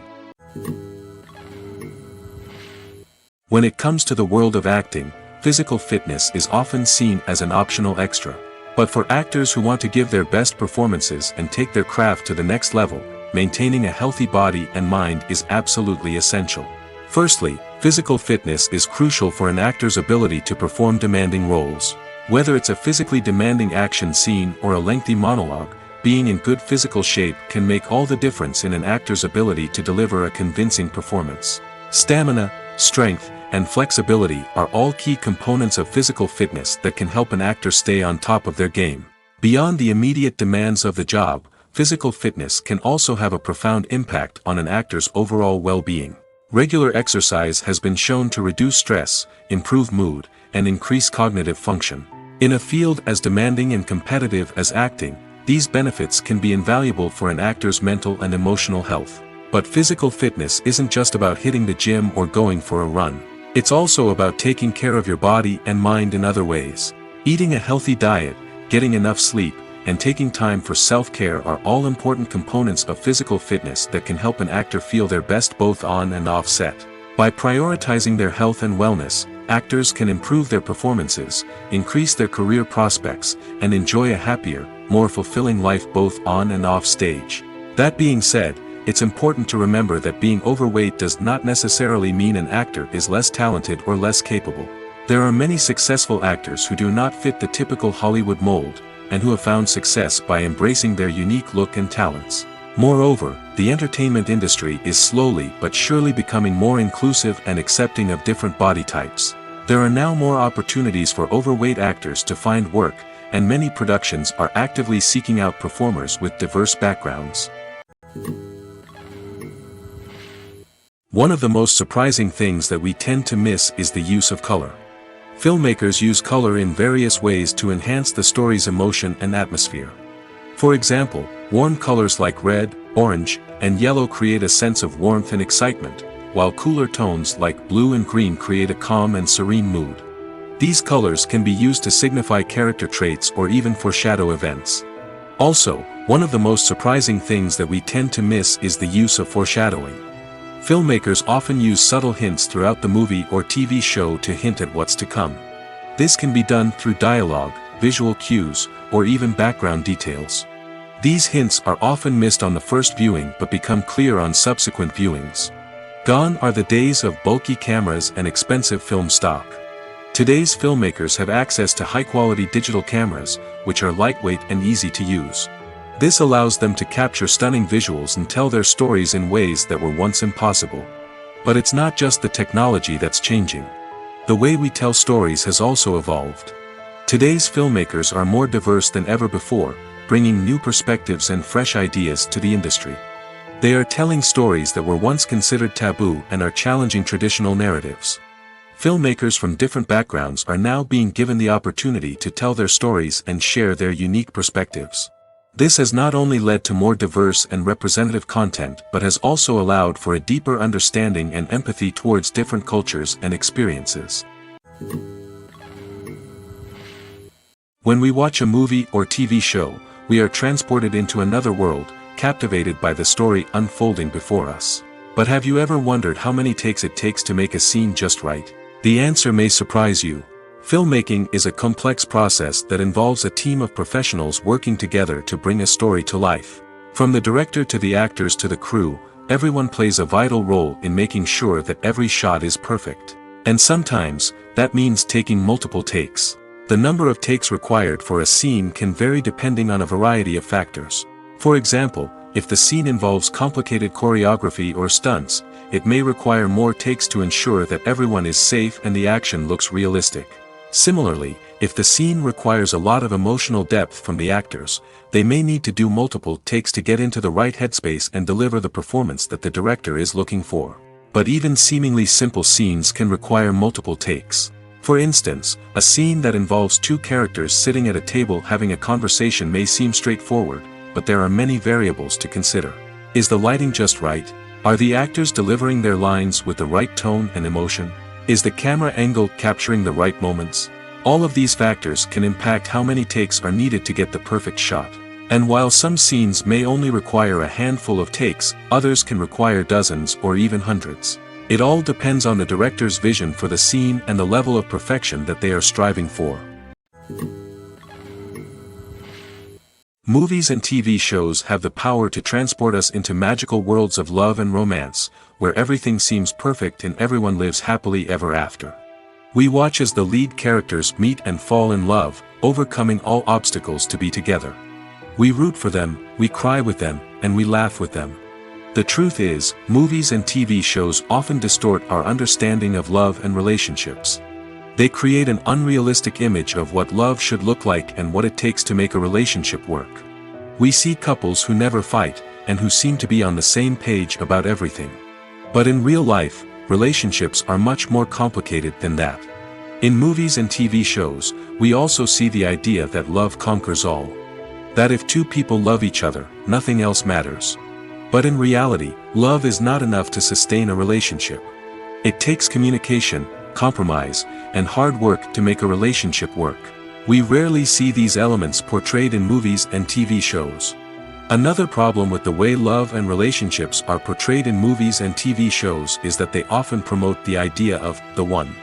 Speaker 1: When it comes to the world of acting, physical fitness is often seen as an optional extra. But for actors who want to give their best performances and take their craft to the next level, maintaining a healthy body and mind is absolutely essential. Firstly, physical fitness is crucial for an actor's ability to perform demanding roles. Whether it's a physically demanding action scene or a lengthy monologue, being in good physical shape can make all the difference in an actor's ability to deliver a convincing performance. Stamina, strength, and flexibility are all key components of physical fitness that can help an actor stay on top of their game. Beyond the immediate demands of the job, physical fitness can also have a profound impact on an actor's overall well-being. Regular exercise has been shown to reduce stress, improve mood, and increase cognitive function. In a field as demanding and competitive as acting, these benefits can be invaluable for an actor's mental and emotional health. But physical fitness isn't just about hitting the gym or going for a run. It's also about taking care of your body and mind in other ways. Eating a healthy diet, getting enough sleep, and taking time for self-care are all important components of physical fitness that can help an actor feel their best both on and off set. By prioritizing their health and wellness, actors can improve their performances, increase their career prospects, and enjoy a happier, more fulfilling life both on and off stage. That being said, it's important to remember that being overweight does not necessarily mean an actor is less talented or less capable. There are many successful actors who do not fit the typical Hollywood mold, and who have found success by embracing their unique look and talents. Moreover, the entertainment industry is slowly but surely becoming more inclusive and accepting of different body types. There are now more opportunities for overweight actors to find work, and many productions are actively seeking out performers with diverse backgrounds. One of the most surprising things that we tend to miss is the use of color. Filmmakers use color in various ways to enhance the story's emotion and atmosphere. For example, warm colors like red, orange, and yellow create a sense of warmth and excitement, while cooler tones like blue and green create a calm and serene mood. These colors can be used to signify character traits or even foreshadow events. Also, one of the most surprising things that we tend to miss is the use of foreshadowing. Filmmakers often use subtle hints throughout the movie or TV show to hint at what's to come. This can be done through dialogue, visual cues, or even background details. These hints are often missed on the first viewing but become clear on subsequent viewings. Gone are the days of bulky cameras and expensive film stock. Today's filmmakers have access to high-quality digital cameras, which are lightweight and easy to use. This allows them to capture stunning visuals and tell their stories in ways that were once impossible. But it's not just the technology that's changing. The way we tell stories has also evolved. Today's filmmakers are more diverse than ever before, bringing new perspectives and fresh ideas to the industry. They are telling stories that were once considered taboo and are challenging traditional narratives. Filmmakers from different backgrounds are now being given the opportunity to tell their stories and share their unique perspectives. This has not only led to more diverse and representative content but has also allowed for a deeper understanding and empathy towards different cultures and experiences. When we watch a movie or TV show, we are transported into another world, captivated by the story unfolding before us. But have you ever wondered how many takes it takes to make a scene just right? The answer may surprise you. Filmmaking is a complex process that involves a team of professionals working together to bring a story to life. From the director to the actors to the crew, everyone plays a vital role in making sure that every shot is perfect. And sometimes, that means taking multiple takes. The number of takes required for a scene can vary depending on a variety of factors. For example, if the scene involves complicated choreography or stunts, it may require more takes to ensure that everyone is safe and the action looks realistic. Similarly, if the scene requires a lot of emotional depth from the actors, they may need to do multiple takes to get into the right headspace and deliver the performance that the director is looking for. But even seemingly simple scenes can require multiple takes. For instance, a scene that involves two characters sitting at a table having a conversation may seem straightforward, but there are many variables to consider. Is the lighting just right? Are the actors delivering their lines with the right tone and emotion? Is the camera angle capturing the right moments? All of these factors can impact how many takes are needed to get the perfect shot. And while some scenes may only require a handful of takes, others can require dozens or even hundreds. It all depends on the director's vision for the scene and the level of perfection that they are striving for. Movies and TV shows have the power to transport us into magical worlds of love and romance, where everything seems perfect and everyone lives happily ever after. We watch as the lead characters meet and fall in love, overcoming all obstacles to be together. We root for them, we cry with them, and we laugh with them. The truth is, movies and TV shows often distort our understanding of love and relationships. They create an unrealistic image of what love should look like and what it takes to make a relationship work. We see couples who never fight, and who seem to be on the same page about everything. But in real life, relationships are much more complicated than that. In movies and TV shows, we also see the idea that love conquers all. That if two people love each other, nothing else matters. But in reality, love is not enough to sustain a relationship. It takes communication, compromise, and hard work to make a relationship work. We rarely see these elements portrayed in movies and TV shows. Another problem with the way love and relationships are portrayed in movies and TV shows is that they often promote the idea of the one.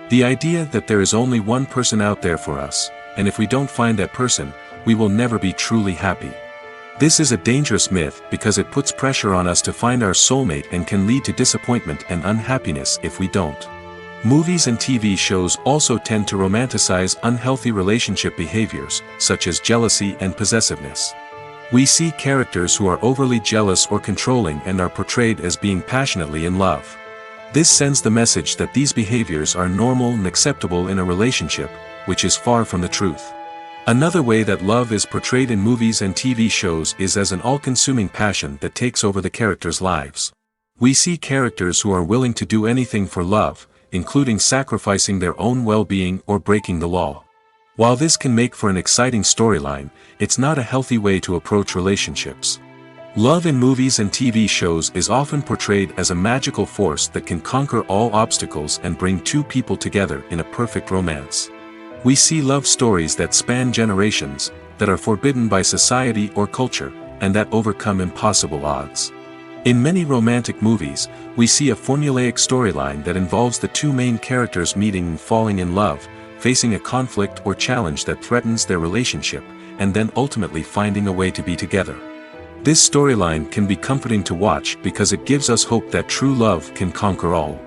Speaker 1: The idea that there is only one person out there for us, and if we don't find that person, we will never be truly happy. This is a dangerous myth because it puts pressure on us to find our soulmate and can lead to disappointment and unhappiness if we don't. Movies and TV shows also tend to romanticize unhealthy relationship behaviors, such as jealousy and possessiveness. We see characters who are overly jealous or controlling and are portrayed as being passionately in love. This sends the message that these behaviors are normal and acceptable in a relationship, which is far from the truth. Another way that love is portrayed in movies and TV shows is as an all-consuming passion that takes over the characters' lives. We see characters who are willing to do anything for love, including sacrificing their own well-being or breaking the law. While this can make for an exciting storyline, it's not a healthy way to approach relationships. Love in movies and TV shows is often portrayed as a magical force that can conquer all obstacles and bring two people together in a perfect romance. We see love stories that span generations, that are forbidden by society or culture, and that overcome impossible odds. In many romantic movies, we see a formulaic storyline that involves the two main characters meeting and falling in love, facing a conflict or challenge that threatens their relationship, and then ultimately finding a way to be together. This storyline can be comforting to watch because it gives us hope that true love can conquer all.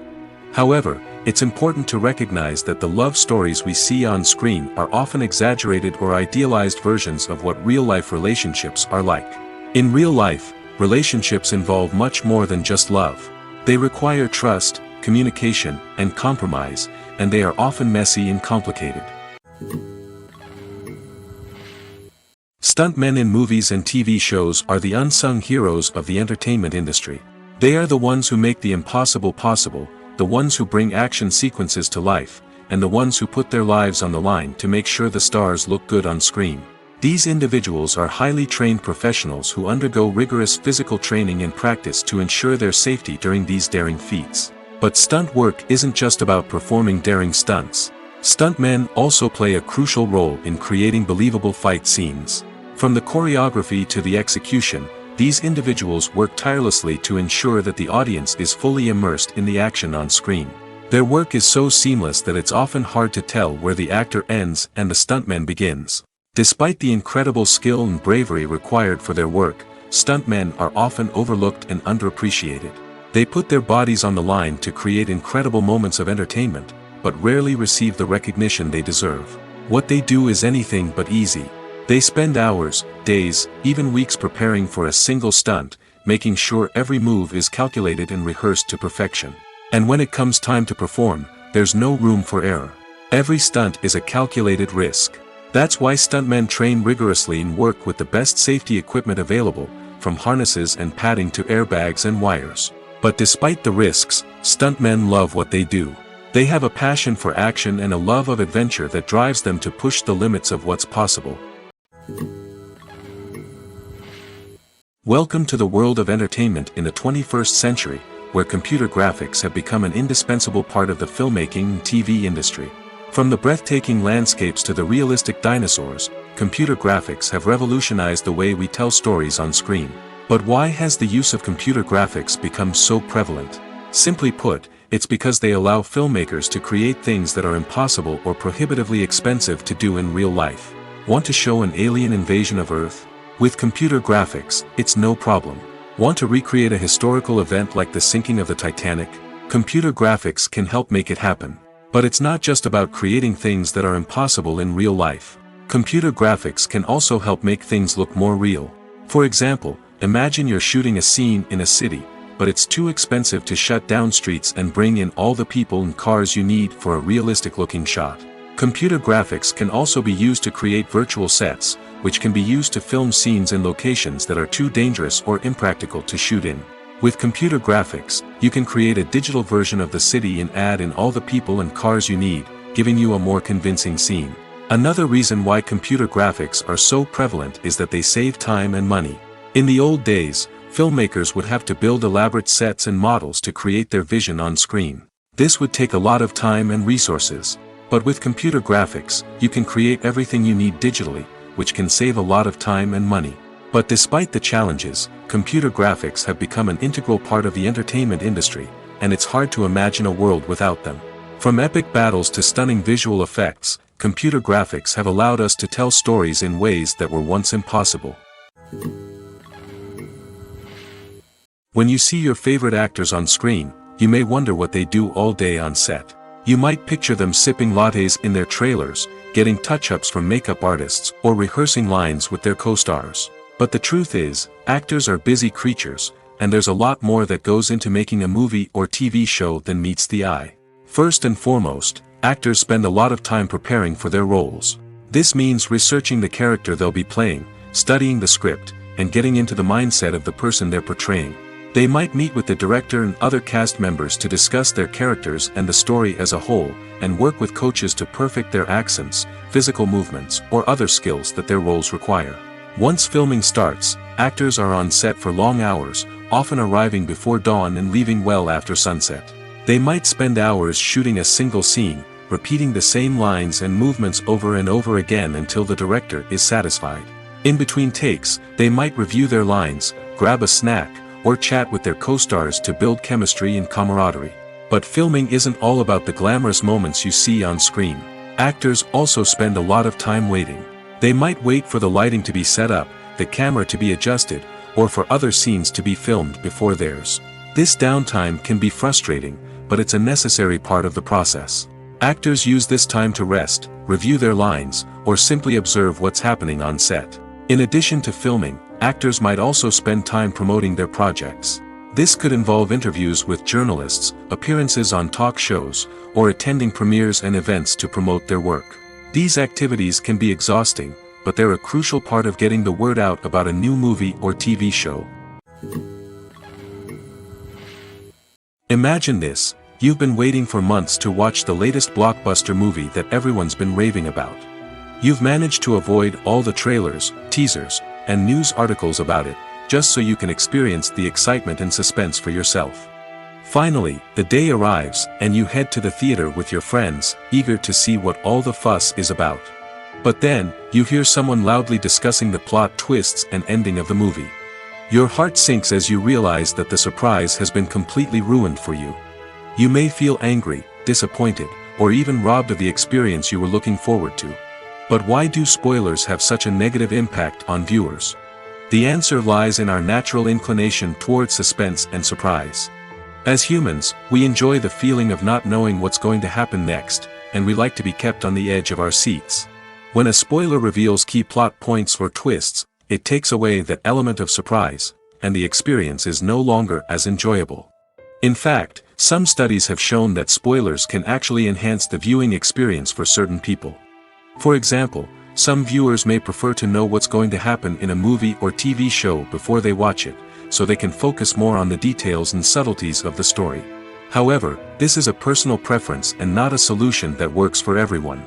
Speaker 1: However, it's important to recognize that the love stories we see on screen are often exaggerated or idealized versions of what real-life relationships are like. In real life, relationships involve much more than just love. They require trust, communication, and compromise, and they are often messy and complicated. Stuntmen in movies and TV shows are the unsung heroes of the entertainment industry. They are the ones who make the impossible possible, the ones who bring action sequences to life, and the ones who put their lives on the line to make sure the stars look good on screen. These individuals are highly trained professionals who undergo rigorous physical training and practice to ensure their safety during these daring feats. But stunt work isn't just about performing daring stunts. Stuntmen also play a crucial role in creating believable fight scenes. From the choreography to the execution, these individuals work tirelessly to ensure that the audience is fully immersed in the action on screen. Their work is so seamless that it's often hard to tell where the actor ends and the stuntman begins. Despite the incredible skill and bravery required for their work, stuntmen are often overlooked and underappreciated. They put their bodies on the line to create incredible moments of entertainment, but rarely receive the recognition they deserve. What they do is anything but easy. They spend hours, days, even weeks preparing for a single stunt, making sure every move is calculated and rehearsed to perfection. And when it comes time to perform, there's no room for error. Every stunt is a calculated risk. That's why stuntmen train rigorously and work with the best safety equipment available, from harnesses and padding to airbags and wires. But despite the risks, stuntmen love what they do. They have a passion for action and a love of adventure that drives them to push the limits of what's possible. Welcome to the world of entertainment in the 21st century, where computer graphics have become an indispensable part of the filmmaking and TV industry. From the breathtaking landscapes to the realistic dinosaurs, computer graphics have revolutionized the way we tell stories on screen. But why has the use of computer graphics become so prevalent? Simply put, it's because they allow filmmakers to create things that are impossible or prohibitively expensive to do in real life. Want to show an alien invasion of Earth? With computer graphics, it's no problem. Want to recreate a historical event like the sinking of the Titanic? Computer graphics can help make it happen. But it's not just about creating things that are impossible in real life. Computer graphics can also help make things look more real. For example, imagine you're shooting a scene in a city, but it's too expensive to shut down streets and bring in all the people and cars you need for a realistic-looking shot. Computer graphics can also be used to create virtual sets, which can be used to film scenes in locations that are too dangerous or impractical to shoot in. With computer graphics, you can create a digital version of the city and add in all the people and cars you need, giving you a more convincing scene. Another reason why computer graphics are so prevalent is that they save time and money. In the old days, filmmakers would have to build elaborate sets and models to create their vision on screen. This would take a lot of time and resources. But with computer graphics, you can create everything you need digitally, which can save a lot of time and money. But despite the challenges, computer graphics have become an integral part of the entertainment industry, and it's hard to imagine a world without them. From epic battles to stunning visual effects, computer graphics have allowed us to tell stories in ways that were once impossible. When you see your favorite actors on screen, you may wonder what they do all day on set. You might picture them sipping lattes in their trailers, getting touch-ups from makeup artists, or rehearsing lines with their co-stars. But the truth is, actors are busy creatures, and there's a lot more that goes into making a movie or TV show than meets the eye. First and foremost, actors spend a lot of time preparing for their roles. This means researching the character they'll be playing, studying the script, and getting into the mindset of the person they're portraying. They might meet with the director and other cast members to discuss their characters and the story as a whole, and work with coaches to perfect their accents, physical movements, or other skills that their roles require. Once filming starts, actors are on set for long hours, often arriving before dawn and leaving well after sunset. They might spend hours shooting a single scene, repeating the same lines and movements over and over again until the director is satisfied. In between takes, they might review their lines, grab a snack, or chat with their co-stars to build chemistry and camaraderie. But filming isn't all about the glamorous moments you see on screen. Actors also spend a lot of time waiting. They might wait for the lighting to be set up, the camera to be adjusted, or for other scenes to be filmed before theirs. This downtime can be frustrating, but it's a necessary part of the process. Actors use this time to rest, review their lines, or simply observe what's happening on set. In addition to filming, actors might also spend time promoting their projects. This could involve interviews with journalists, appearances on talk shows, or attending premieres and events to promote their work. These activities can be exhausting, but they're a crucial part of getting the word out about a new movie or TV show. Imagine this: you've been waiting for months to watch the latest blockbuster movie that everyone's been raving about. You've managed to avoid all the trailers, teasers, and news articles about it, just so you can experience the excitement and suspense for yourself. Finally, the day arrives, and you head to the theater with your friends, eager to see what all the fuss is about. But then, you hear someone loudly discussing the plot twists and ending of the movie. Your heart sinks as you realize that the surprise has been completely ruined for you. You may feel angry, disappointed, or even robbed of the experience you were looking forward to. But why do spoilers have such a negative impact on viewers? The answer lies in our natural inclination toward suspense and surprise. As humans, we enjoy the feeling of not knowing what's going to happen next, and we like to be kept on the edge of our seats. When a spoiler reveals key plot points or twists, it takes away that element of surprise, and the experience is no longer as enjoyable. In fact, some studies have shown that spoilers can actually enhance the viewing experience for certain people. For example, some viewers may prefer to know what's going to happen in a movie or TV show before they watch it, so they can focus more on the details and subtleties of the story. However, this is a personal preference and not a solution that works for everyone.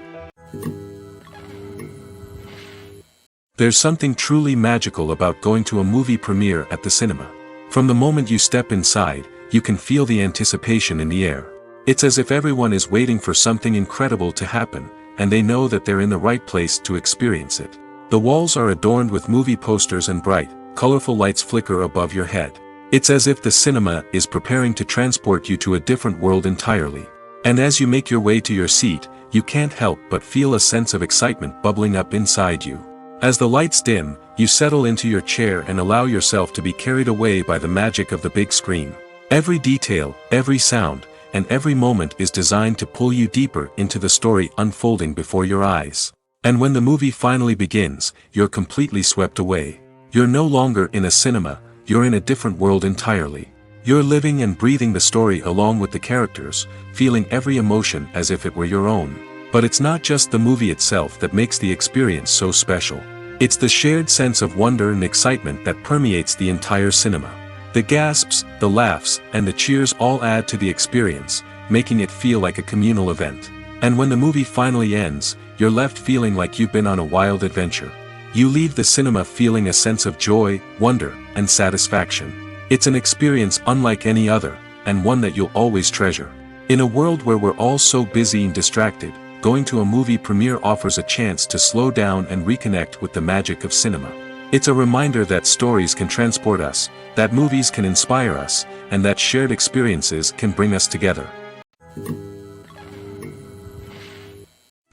Speaker 1: There's something truly magical about going to a movie premiere at the cinema. From the moment you step inside, you can feel the anticipation in the air. It's as if everyone is waiting for something incredible to happen, and they know that they're in the right place to experience it. The walls are adorned with movie posters and bright, colorful lights flicker above your head. It's as if the cinema is preparing to transport you to a different world entirely. And as you make your way to your seat, you can't help but feel a sense of excitement bubbling up inside you. As the lights dim, you settle into your chair and allow yourself to be carried away by the magic of the big screen. Every detail, every sound, and every moment is designed to pull you deeper into the story unfolding before your eyes. And when the movie finally begins, you're completely swept away. You're no longer in a cinema, you're in a different world entirely. You're living and breathing the story along with the characters, feeling every emotion as if it were your own. But it's not just the movie itself that makes the experience so special. It's the shared sense of wonder and excitement that permeates the entire cinema. The gasps, the laughs, and the cheers all add to the experience, making it feel like a communal event. And when the movie finally ends, you're left feeling like you've been on a wild adventure. You leave the cinema feeling a sense of joy, wonder, and satisfaction. It's an experience unlike any other, and one that you'll always treasure. In a world where we're all so busy and distracted, going to a movie premiere offers a chance to slow down and reconnect with the magic of cinema. It's a reminder that stories can transport us, that movies can inspire us, and that shared experiences can bring us together.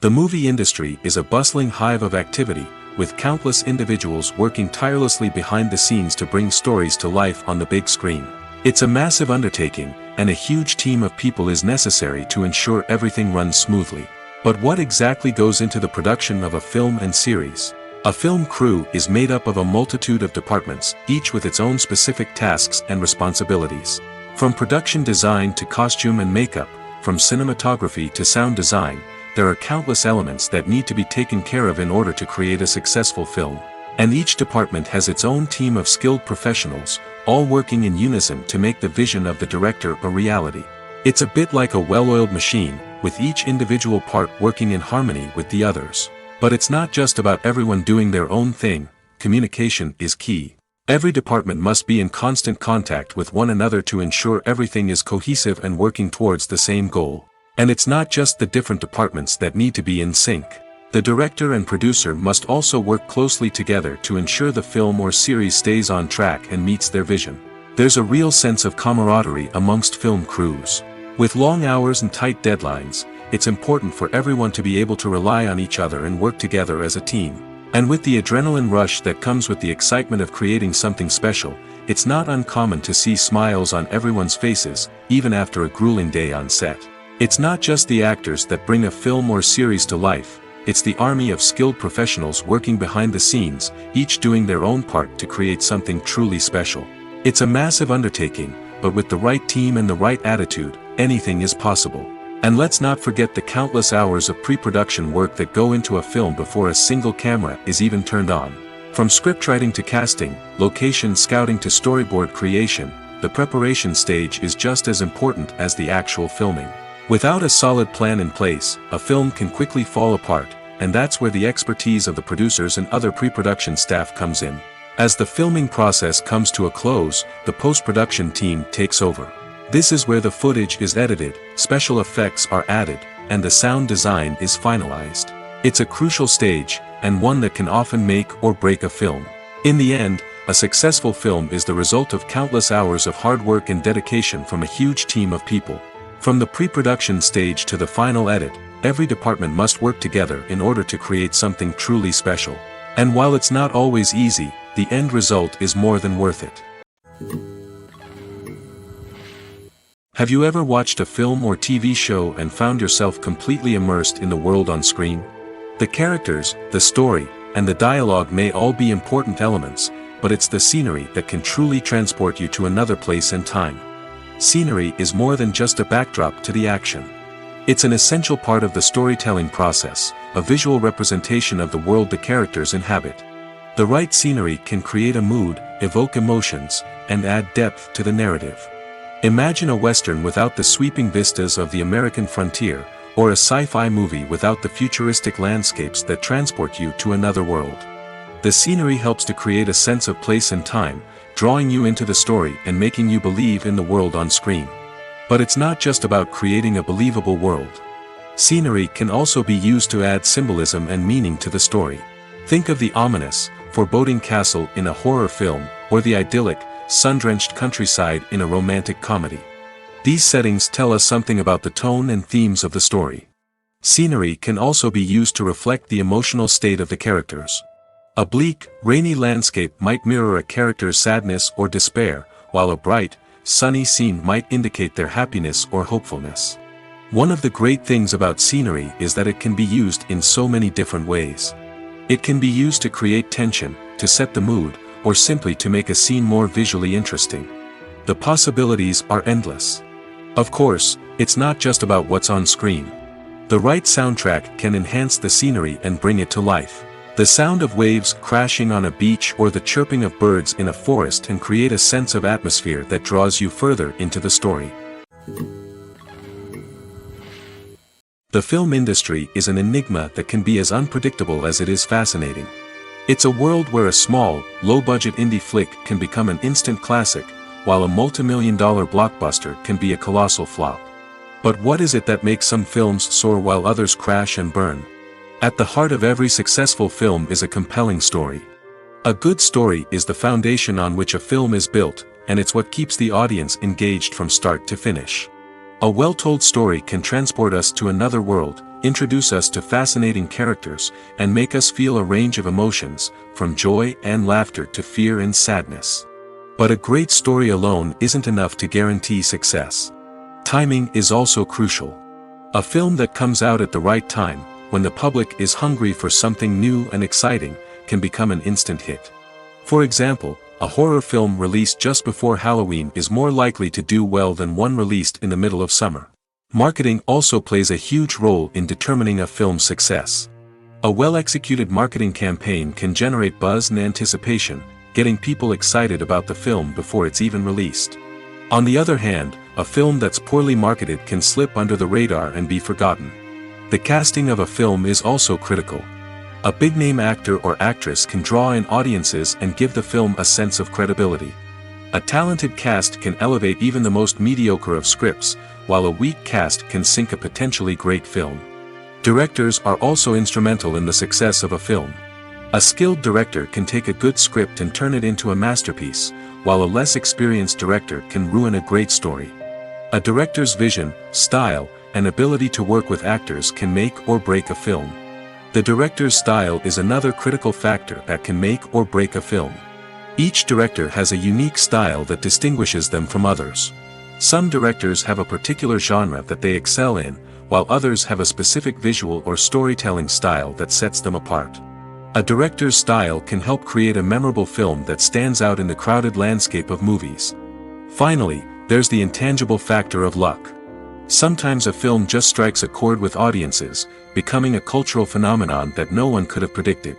Speaker 1: The movie industry is a bustling hive of activity, with countless individuals working tirelessly behind the scenes to bring stories to life on the big screen. It's a massive undertaking, and a huge team of people is necessary to ensure everything runs smoothly. But what exactly goes into the production of a film and series? A film crew is made up of a multitude of departments, each with its own specific tasks and responsibilities. From production design to costume and makeup, from cinematography to sound design, there are countless elements that need to be taken care of in order to create a successful film. And each department has its own team of skilled professionals, all working in unison to make the vision of the director a reality. It's a bit like a well-oiled machine, with each individual part working in harmony with the others. But it's not just about everyone doing their own thing. Communication is key. Every department must be in constant contact with one another to ensure everything is cohesive and working towards the same goal. And it's not just the different departments that need to be in sync. The director and producer must also work closely together to ensure the film or series stays on track and meets their vision. There's a real sense of camaraderie amongst film crews. With long hours and tight deadlines, it's important for everyone to be able to rely on each other and work together as a team. And with the adrenaline rush that comes with the excitement of creating something special, it's not uncommon to see smiles on everyone's faces, even after a grueling day on set. It's not just the actors that bring a film or series to life, it's the army of skilled professionals working behind the scenes, each doing their own part to create something truly special. It's a massive undertaking, but with the right team and the right attitude, anything is possible. And let's not forget the countless hours of pre-production work that go into a film before a single camera is even turned on. From scriptwriting to casting, location scouting to storyboard creation, the preparation stage is just as important as the actual filming. Without a solid plan in place, a film can quickly fall apart, and that's where the expertise of the producers and other pre-production staff comes in. As the filming process comes to a close, the post-production team takes over. This is where the footage is edited, special effects are added, and the sound design is finalized. It's a crucial stage, and one that can often make or break a film. In the end, a successful film is the result of countless hours of hard work and dedication from a huge team of people. From the pre-production stage to the final edit, every department must work together in order to create something truly special. And while it's not always easy, the end result is more than worth it. Have you ever watched a film or TV show and found yourself completely immersed in the world on screen? The characters, the story, and the dialogue may all be important elements, but it's the scenery that can truly transport you to another place and time. Scenery is more than just a backdrop to the action. It's an essential part of the storytelling process, a visual representation of the world the characters inhabit. The right scenery can create a mood, evoke emotions, and add depth to the narrative. Imagine a Western without the sweeping vistas of the American frontier, or a sci-fi movie without the futuristic landscapes that transport you to another world. The scenery helps to create a sense of place and time, drawing you into the story and making you believe in the world on screen. But it's not just about creating a believable world. Scenery can also be used to add symbolism and meaning to the story. Think of the ominous, foreboding castle in a horror film, or the idyllic, sun-drenched countryside in a romantic comedy. These settings tell us something about the tone and themes of the story. Scenery can also be used to reflect the emotional state of the characters. A bleak, rainy landscape might mirror a character's sadness or despair, while a bright, sunny scene might indicate their happiness or hopefulness. One of the great things about scenery is that it can be used in so many different ways. It can be used to create tension, to set the mood, or simply to make a scene more visually interesting. The possibilities are endless. Of course, it's not just about what's on screen. The right soundtrack can enhance the scenery and bring it to life. The sound of waves crashing on a beach or the chirping of birds in a forest can create a sense of atmosphere that draws you further into the story. The film industry is an enigma that can be as unpredictable as it is fascinating. It's a world where a small, low-budget indie flick can become an instant classic, while a multi-million-dollar blockbuster can be a colossal flop. But what is it that makes some films soar while others crash and burn? At the heart of every successful film is a compelling story. A good story is the foundation on which a film is built, and it's what keeps the audience engaged from start to finish. A well-told story can transport us to another world, introduce us to fascinating characters, and make us feel a range of emotions, from joy and laughter to fear and sadness. But a great story alone isn't enough to guarantee success. Timing is also crucial. A film that comes out at the right time, when the public is hungry for something new and exciting, can become an instant hit. For example, a horror film released just before Halloween is more likely to do well than one released in the middle of summer. Marketing also plays a huge role in determining a film's success. A well-executed marketing campaign can generate buzz and anticipation, getting people excited about the film before it's even released. On the other hand, a film that's poorly marketed can slip under the radar and be forgotten. The casting of a film is also critical. A big-name actor or actress can draw in audiences and give the film a sense of credibility. A talented cast can elevate even the most mediocre of scripts, while a weak cast can sink a potentially great film. Directors are also instrumental in the success of a film. A skilled director can take a good script and turn it into a masterpiece, while a less experienced director can ruin a great story. A director's vision, style, and ability to work with actors can make or break a film. The director's style is another critical factor that can make or break a film. Each director has a unique style that distinguishes them from others. Some directors have a particular genre that they excel in, while others have a specific visual or storytelling style that sets them apart. A director's style can help create a memorable film that stands out in the crowded landscape of movies. Finally, there's the intangible factor of luck. Sometimes a film just strikes a chord with audiences, becoming a cultural phenomenon that no one could have predicted.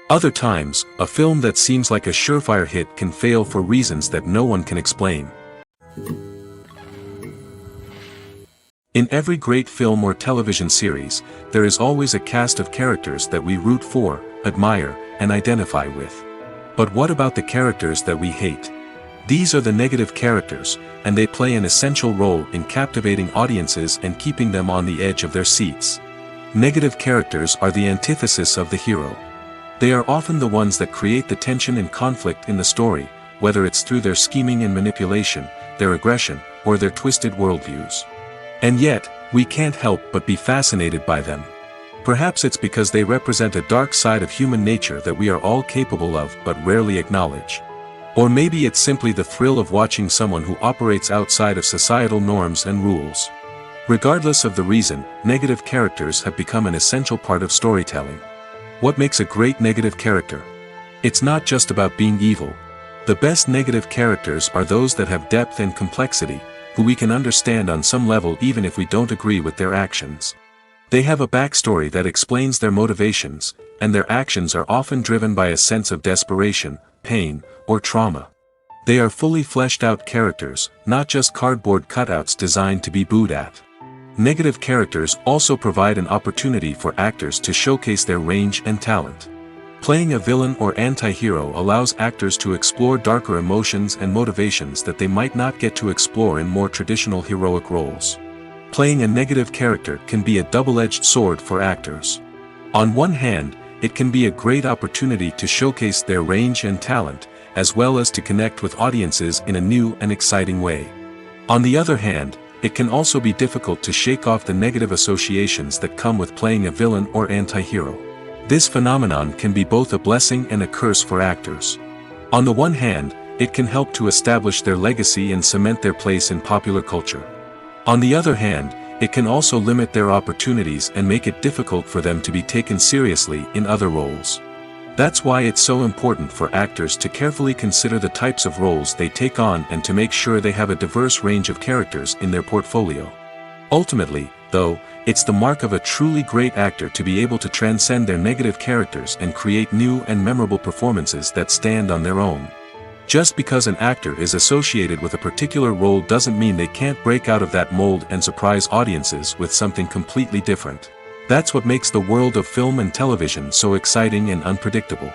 Speaker 1: Other times, a film that seems like a surefire hit can fail for reasons that no one can explain. In every great film or television series, there is always a cast of characters that we root for, admire, and identify with. But what about the characters that we hate? These are the negative characters, and they play an essential role in captivating audiences and keeping them on the edge of their seats. Negative characters are the antithesis of the hero. They are often the ones that create the tension and conflict in the story, whether it's through their scheming and manipulation, their aggression, or their twisted worldviews. And yet, we can't help but be fascinated by them. Perhaps it's because they represent a dark side of human nature that we are all capable of but rarely acknowledge. Or maybe it's simply the thrill of watching someone who operates outside of societal norms and rules. Regardless of the reason, negative characters have become an essential part of storytelling. What makes a great negative character? It's not just about being evil. The best negative characters are those that have depth and complexity, who we can understand on some level even if we don't agree with their actions. They have a backstory that explains their motivations, and their actions are often driven by a sense of desperation, pain, or trauma. They are fully fleshed out characters, not just cardboard cutouts designed to be booed at. Negative characters also provide an opportunity for actors to showcase their range and talent. Playing a villain or anti-hero allows actors to explore darker emotions and motivations that they might not get to explore in more traditional heroic roles. Playing a negative character can be a double-edged sword for actors. On one hand, it can be a great opportunity to showcase their range and talent, as well as to connect with audiences in a new and exciting way. On the other hand, it can also be difficult to shake off the negative associations that come with playing a villain or anti-hero. This phenomenon can be both a blessing and a curse for actors. On the one hand, it can help to establish their legacy and cement their place in popular culture. On the other hand, it can also limit their opportunities and make it difficult for them to be taken seriously in other roles. That's why it's so important for actors to carefully consider the types of roles they take on and to make sure they have a diverse range of characters in their portfolio. Ultimately, though, it's the mark of a truly great actor to be able to transcend their negative characters and create new and memorable performances that stand on their own. Just because an actor is associated with a particular role doesn't mean they can't break out of that mold and surprise audiences with something completely different. That's what makes the world of film and television so exciting and unpredictable.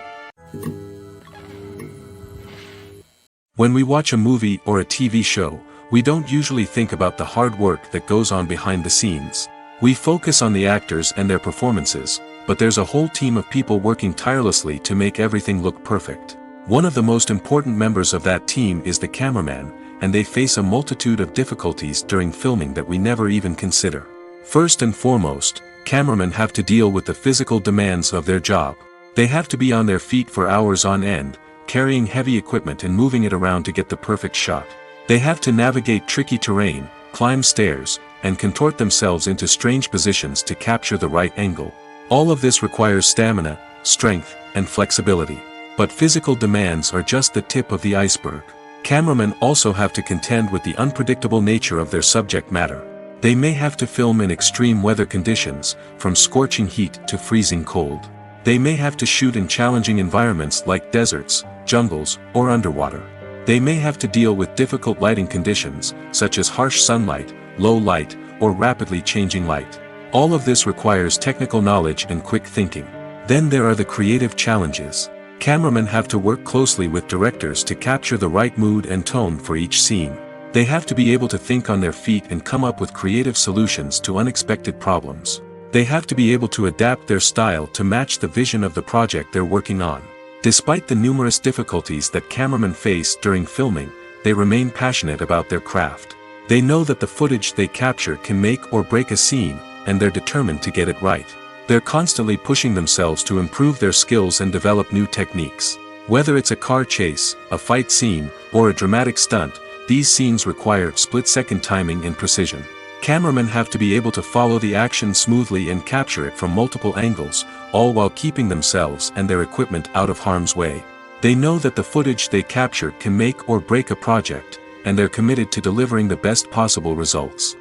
Speaker 1: When we watch a movie or a TV show, we don't usually think about the hard work that goes on behind the scenes. We focus on the actors and their performances, but there's a whole team of people working tirelessly to make everything look perfect. One of the most important members of that team is the cameraman, and they face a multitude of difficulties during filming that we never even consider. First and foremost, cameramen have to deal with the physical demands of their job. They have to be on their feet for hours on end, carrying heavy equipment and moving it around to get the perfect shot. They have to navigate tricky terrain, climb stairs, and contort themselves into strange positions to capture the right angle. All of this requires stamina, strength, and flexibility. But physical demands are just the tip of the iceberg. Cameramen also have to contend with the unpredictable nature of their subject matter. They may have to film in extreme weather conditions, from scorching heat to freezing cold. They may have to shoot in challenging environments like deserts, jungles, or underwater. They may have to deal with difficult lighting conditions, such as harsh sunlight, low light, or rapidly changing light. All of this requires technical knowledge and quick thinking. Then there are the creative challenges. Cameramen have to work closely with directors to capture the right mood and tone for each scene. They have to be able to think on their feet and come up with creative solutions to unexpected problems. They have to be able to adapt their style to match the vision of the project they're working on. Despite the numerous difficulties that cameramen face during filming, they remain passionate about their craft. They know that the footage they capture can make or break a scene, and they're determined to get it right. They're constantly pushing themselves to improve their skills and develop new techniques. Whether it's a car chase, a fight scene, or a dramatic stunt, these scenes require split-second timing and precision. Cameramen have to be able to follow the action smoothly and capture it from multiple angles, all while keeping themselves and their equipment out of harm's way. They know that the footage they capture can make or break a project, and they're committed to delivering the best possible results.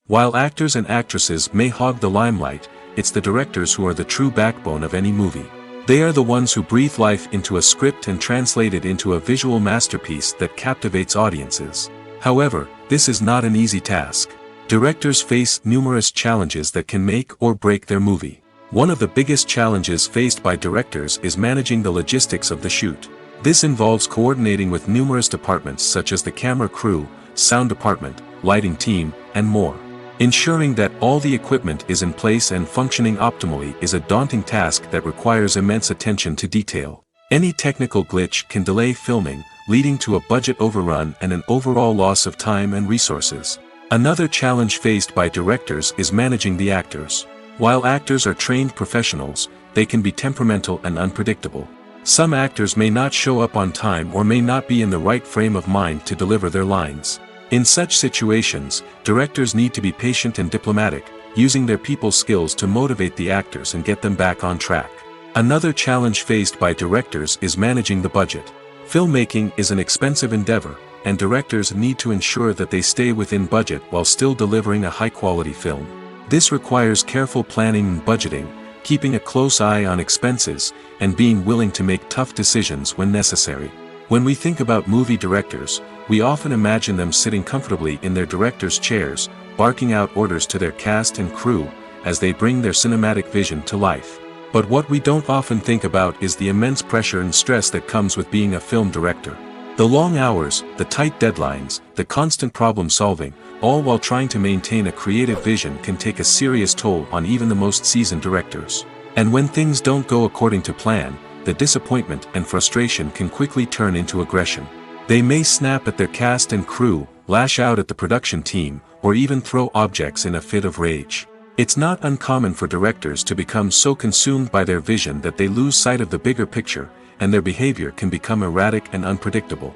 Speaker 1: While actors and actresses may hog the limelight, it's the directors who are the true backbone of any movie. They are the ones who breathe life into a script and translate it into a visual masterpiece that captivates audiences. However, this is not an easy task. Directors face numerous challenges that can make or break their movie. One of the biggest challenges faced by directors is managing the logistics of the shoot. This involves coordinating with numerous departments such as the camera crew, sound department, lighting team, and more. Ensuring that all the equipment is in place and functioning optimally is a daunting task that requires immense attention to detail. Any technical glitch can delay filming, leading to a budget overrun and an overall loss of time and resources. Another challenge faced by directors is managing the actors. While actors are trained professionals, they can be temperamental and unpredictable. Some actors may not show up on time or may not be in the right frame of mind to deliver their lines. In such situations, directors need to be patient and diplomatic, using their people skills to motivate the actors and get them back on track. Another challenge faced by directors is managing the budget. Filmmaking is an expensive endeavor, and directors need to ensure that they stay within budget while still delivering a high-quality film. This requires careful planning and budgeting, keeping a close eye on expenses, and being willing to make tough decisions when necessary. When we think about movie directors, we often imagine them sitting comfortably in their director's chairs, barking out orders to their cast and crew, as they bring their cinematic vision to life. But what we don't often think about is the immense pressure and stress that comes with being a film director. The long hours, the tight deadlines, the constant problem solving, all while trying to maintain a creative vision can take a serious toll on even the most seasoned directors. And when things don't go according to plan, the disappointment and frustration can quickly turn into aggression. They may snap at their cast and crew, lash out at the production team, or even throw objects in a fit of rage. It's not uncommon for directors to become so consumed by their vision that they lose sight of the bigger picture, and their behavior can become erratic and unpredictable.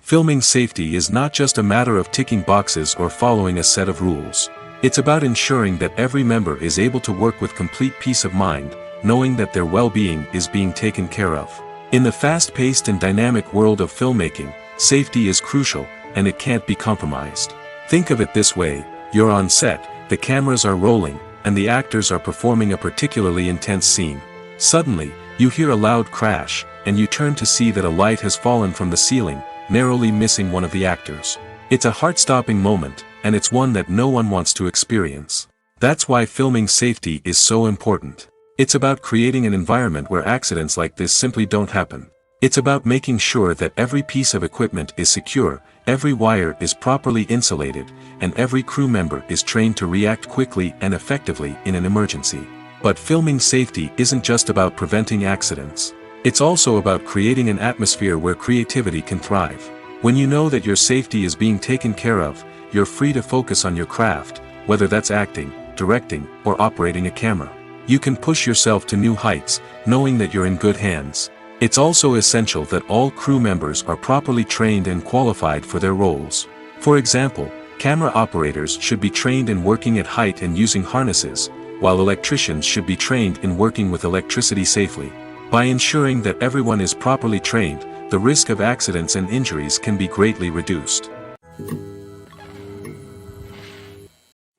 Speaker 1: Filming safety is not just a matter of ticking boxes or following a set of rules. It's about ensuring that every member is able to work with complete peace of mind, knowing that their well-being is being taken care of. In the fast-paced and dynamic world of filmmaking, safety is crucial, and it can't be compromised. Think of it this way: you're on set, the cameras are rolling, and the actors are performing a particularly intense scene. Suddenly, you hear a loud crash, and you turn to see that a light has fallen from the ceiling, narrowly missing one of the actors. It's a heart-stopping moment, and it's one that no one wants to experience. That's why filming safety is so important. It's about creating an environment where accidents like this simply don't happen. It's about making sure that every piece of equipment is secure, every wire is properly insulated, and every crew member is trained to react quickly and effectively in an emergency. But filming safety isn't just about preventing accidents. It's also about creating an atmosphere where creativity can thrive. When you know that your safety is being taken care of, you're free to focus on your craft, whether that's acting, directing, or operating a camera. You can push yourself to new heights, knowing that you're in good hands. It's also essential that all crew members are properly trained and qualified for their roles. For example, camera operators should be trained in working at height and using harnesses, while electricians should be trained in working with electricity safely. By ensuring that everyone is properly trained, the risk of accidents and injuries can be greatly reduced.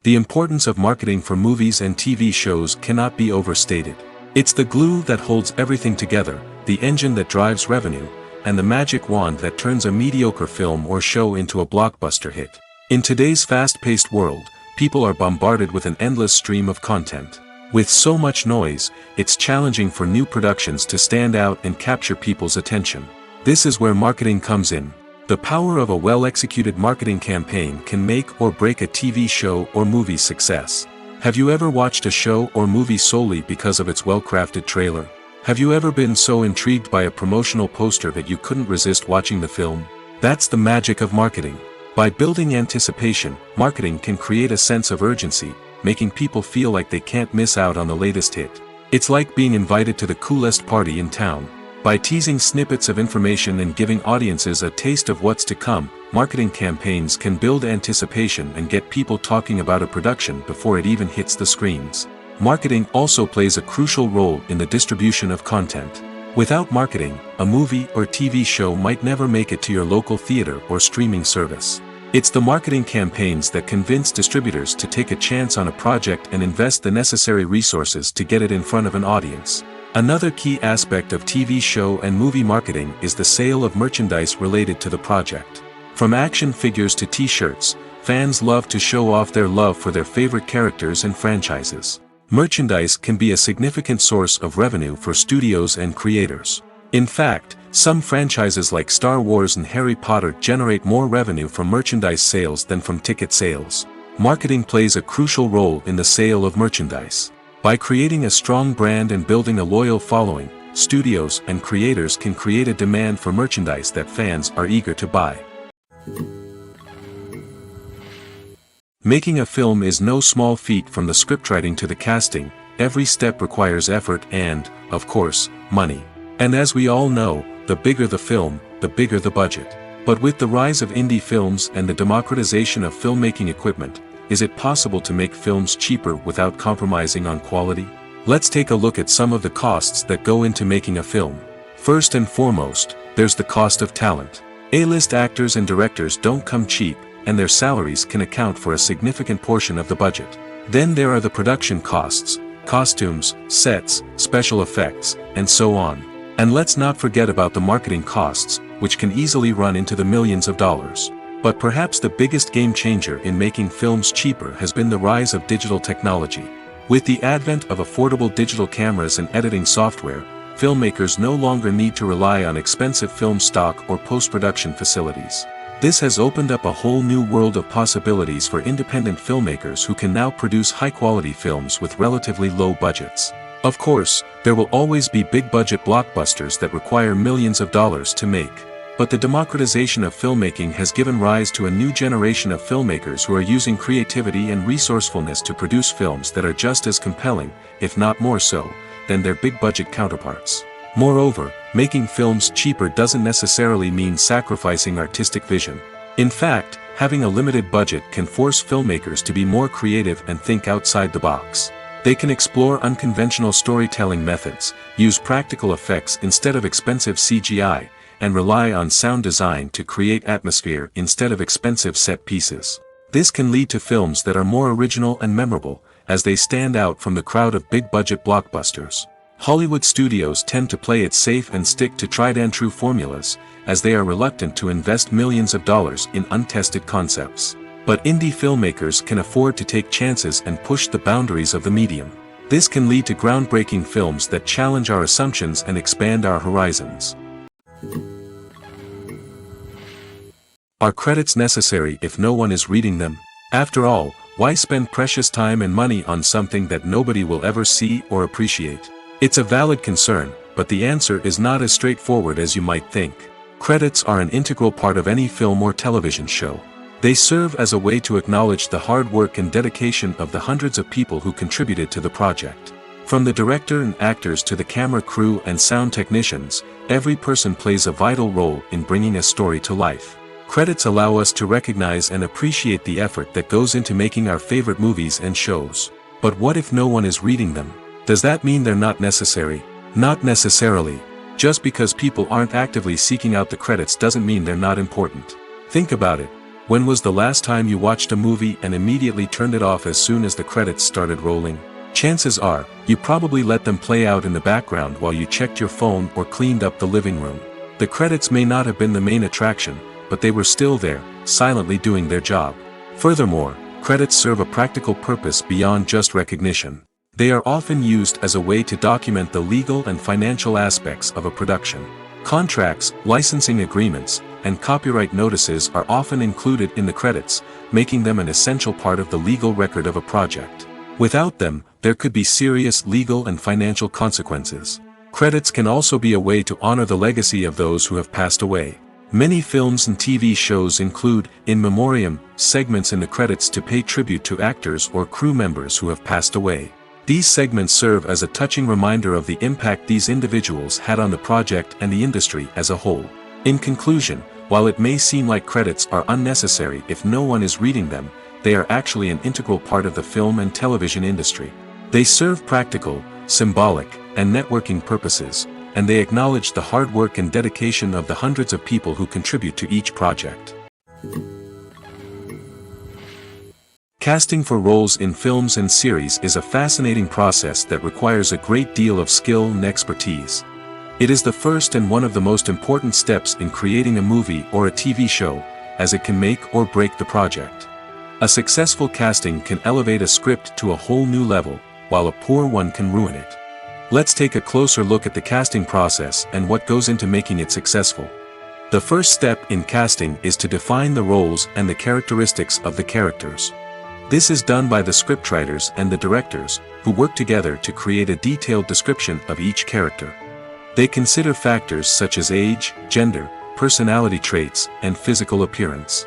Speaker 1: The importance of marketing for movies and TV shows cannot be overstated. It's the glue that holds everything together, the engine that drives revenue, and the magic wand that turns a mediocre film or show into a blockbuster hit. In today's fast-paced world, people are bombarded with an endless stream of content. With so much noise, it's challenging for new productions to stand out and capture people's attention. This is where marketing comes in. The power of a well-executed marketing campaign can make or break a TV show or movie's success. Have you ever watched a show or movie solely because of its well-crafted trailer? Have you ever been so intrigued by a promotional poster that you couldn't resist watching the film? That's the magic of marketing. By building anticipation, marketing can create a sense of urgency, making people feel like they can't miss out on the latest hit. It's like being invited to the coolest party in town. By teasing snippets of information and giving audiences a taste of what's to come, marketing campaigns can build anticipation and get people talking about a production before it even hits the screens. Marketing also plays a crucial role in the distribution of content. Without marketing, a movie or TV show might never make it to your local theater or streaming service. It's the marketing campaigns that convince distributors to take a chance on a project and invest the necessary resources to get it in front of an audience. Another key aspect of TV show and movie marketing is the sale of merchandise related to the project. From action figures to t-shirts, fans love to show off their love for their favorite characters and franchises. Merchandise can be a significant source of revenue for studios and creators. In fact, some franchises like Star Wars and Harry Potter generate more revenue from merchandise sales than from ticket sales. Marketing plays a crucial role in the sale of merchandise. By creating a strong brand and building a loyal following, studios and creators can create a demand for merchandise that fans are eager to buy. Making a film is no small feat. From the scriptwriting to the casting, every step requires effort and, of course, money. And as we all know, the bigger the film, the bigger the budget. But with the rise of indie films and the democratization of filmmaking equipment, is it possible to make films cheaper without compromising on quality? Let's take a look at some of the costs that go into making a film. First and foremost, there's the cost of talent. A-list actors and directors don't come cheap, and their salaries can account for a significant portion of the budget. Then there are the production costs, costumes, sets, special effects, and so on. And let's not forget about the marketing costs, which can easily run into the millions of dollars. But perhaps the biggest game changer in making films cheaper has been the rise of digital technology. With the advent of affordable digital cameras and editing software, filmmakers no longer need to rely on expensive film stock or post-production facilities. This has opened up a whole new world of possibilities for independent filmmakers who can now produce high-quality films with relatively low budgets. Of course, there will always be big-budget blockbusters that require millions of dollars to make. But the democratization of filmmaking has given rise to a new generation of filmmakers who are using creativity and resourcefulness to produce films that are just as compelling, if not more so, than their big-budget counterparts. Moreover, making films cheaper doesn't necessarily mean sacrificing artistic vision. In fact, having a limited budget can force filmmakers to be more creative and think outside the box. They can explore unconventional storytelling methods, use practical effects instead of expensive CGI, and rely on sound design to create atmosphere instead of expensive set pieces. This can lead to films that are more original and memorable, as they stand out from the crowd of big-budget blockbusters. Hollywood studios tend to play it safe and stick to tried-and-true formulas, as they are reluctant to invest millions of dollars in untested concepts. But indie filmmakers can afford to take chances and push the boundaries of the medium. This can lead to groundbreaking films that challenge our assumptions and expand our horizons. Are credits necessary if no one is reading them? After all, why spend precious time and money on something that nobody will ever see or appreciate? It's a valid concern, but the answer is not as straightforward as you might think. Credits are an integral part of any film or television show. They serve as a way to acknowledge the hard work and dedication of the hundreds of people who contributed to the project. From the director and actors to the camera crew and sound technicians, every person plays a vital role in bringing a story to life. Credits allow us to recognize and appreciate the effort that goes into making our favorite movies and shows. But what if no one is reading them? Does that mean they're not necessary? Not necessarily. Just because people aren't actively seeking out the credits doesn't mean they're not important. Think about it. When was the last time you watched a movie and immediately turned it off as soon as the credits started rolling? Chances are, you probably let them play out in the background while you checked your phone or cleaned up the living room. The credits may not have been the main attraction, but they were still there, silently doing their job. Furthermore, credits serve a practical purpose beyond just recognition. They are often used as a way to document the legal and financial aspects of a production. Contracts, licensing agreements, and copyright notices are often included in the credits, making them an essential part of the legal record of a project. Without them, there could be serious legal and financial consequences. Credits can also be a way to honor the legacy of those who have passed away. Many films and TV shows include, in memoriam, segments in the credits to pay tribute to actors or crew members who have passed away. These segments serve as a touching reminder of the impact these individuals had on the project and the industry as a whole. In conclusion, while it may seem like credits are unnecessary if no one is reading them, they are actually an integral part of the film and television industry. They serve practical, symbolic, and networking purposes, and they acknowledge the hard work and dedication of the hundreds of people who contribute to each project. Casting for roles in films and series is a fascinating process that requires a great deal of skill and expertise. It is the first and one of the most important steps in creating a movie or a TV show, as it can make or break the project. A successful casting can elevate a script to a whole new level, while a poor one can ruin it. Let's take a closer look at the casting process and what goes into making it successful. The first step in casting is to define the roles and the characteristics of the characters. This is done by the scriptwriters and the directors, who work together to create a detailed description of each character. They consider factors such as age, gender, personality traits, and physical appearance.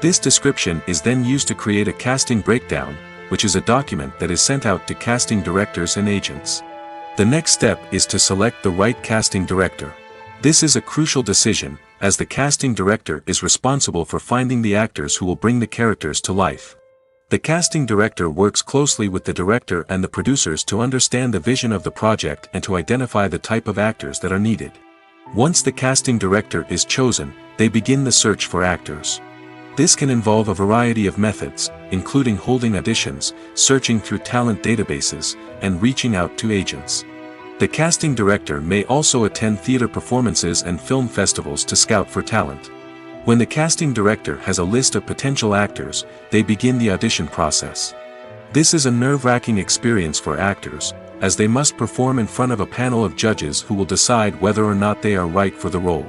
Speaker 1: This description is then used to create a casting breakdown, which is a document that is sent out to casting directors and agents. The next step is to select the right casting director. This is a crucial decision, as the casting director is responsible for finding the actors who will bring the characters to life. The casting director works closely with the director and the producers to understand the vision of the project and to identify the type of actors that are needed. Once the casting director is chosen, they begin the search for actors. This can involve a variety of methods, including holding auditions, searching through talent databases, and reaching out to agents. The casting director may also attend theater performances and film festivals to scout for talent. When the casting director has a list of potential actors, they begin the audition process. This is a nerve-wracking experience for actors, as they must perform in front of a panel of judges who will decide whether or not they are right for the role.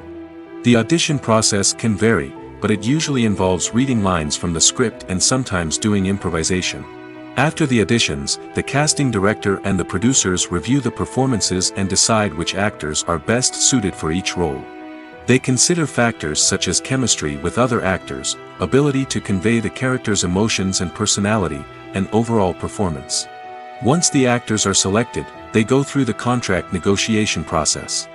Speaker 1: The audition process can vary, but it usually involves reading lines from the script and sometimes doing improvisation. After the auditions, the casting director and the producers review the performances and decide which actors are best suited for each role. They consider factors such as chemistry with other actors, ability to convey the character's emotions and personality, and overall performance. Once the actors are selected, they go through the contract negotiation process.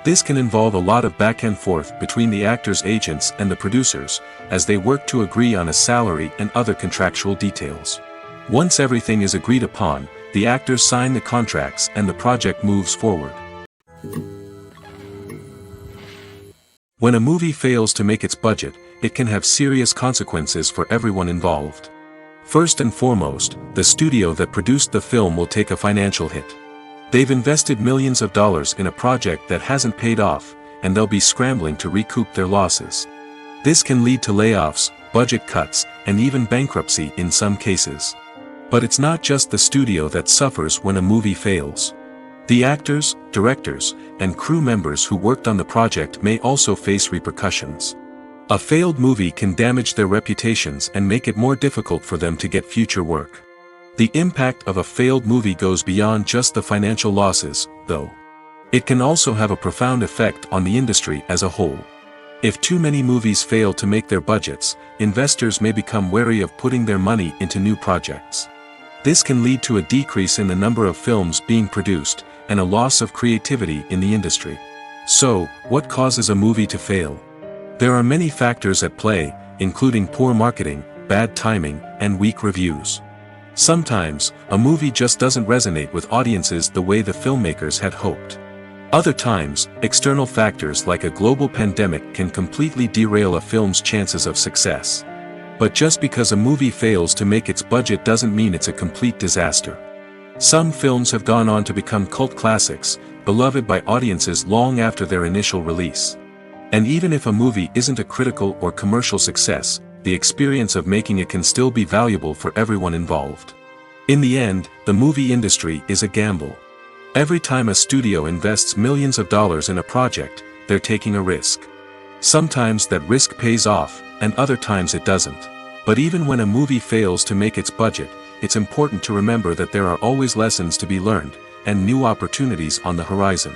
Speaker 1: This can involve a lot of back and forth between the actors' agents and the producers, as they work to agree on a salary and other contractual details. Once everything is agreed upon, the actors sign the contracts and the project moves forward. When a movie fails to make its budget, it can have serious consequences for everyone involved. First and foremost, the studio that produced the film will take a financial hit. They've invested millions of dollars in a project that hasn't paid off, and they'll be scrambling to recoup their losses. This can lead to layoffs, budget cuts, and even bankruptcy in some cases. But it's not just the studio that suffers when a movie fails. The actors, directors, and crew members who worked on the project may also face repercussions. A failed movie can damage their reputations and make it more difficult for them to get future work. The impact of a failed movie goes beyond just the financial losses, though. It can also have a profound effect on the industry as a whole. If too many movies fail to make their budgets, investors may become wary of putting their money into new projects. This can lead to a decrease in the number of films being produced, and a loss of creativity in the industry. So, what causes a movie to fail? There are many factors at play, including poor marketing, bad timing, and weak reviews. Sometimes, a movie just doesn't resonate with audiences the way the filmmakers had hoped. Other times, external factors like a global pandemic can completely derail a film's chances of success. But just because a movie fails to make its budget doesn't mean it's a complete disaster. Some films have gone on to become cult classics, beloved by audiences long after their initial release. And even if a movie isn't a critical or commercial success, the experience of making it can still be valuable for everyone involved. In the end, the movie industry is a gamble. Every time a studio invests millions of dollars in a project, they're taking a risk. Sometimes that risk pays off, and other times it doesn't. But even when a movie fails to make its budget, it's important to remember that there are always lessons to be learned, and new opportunities on the horizon.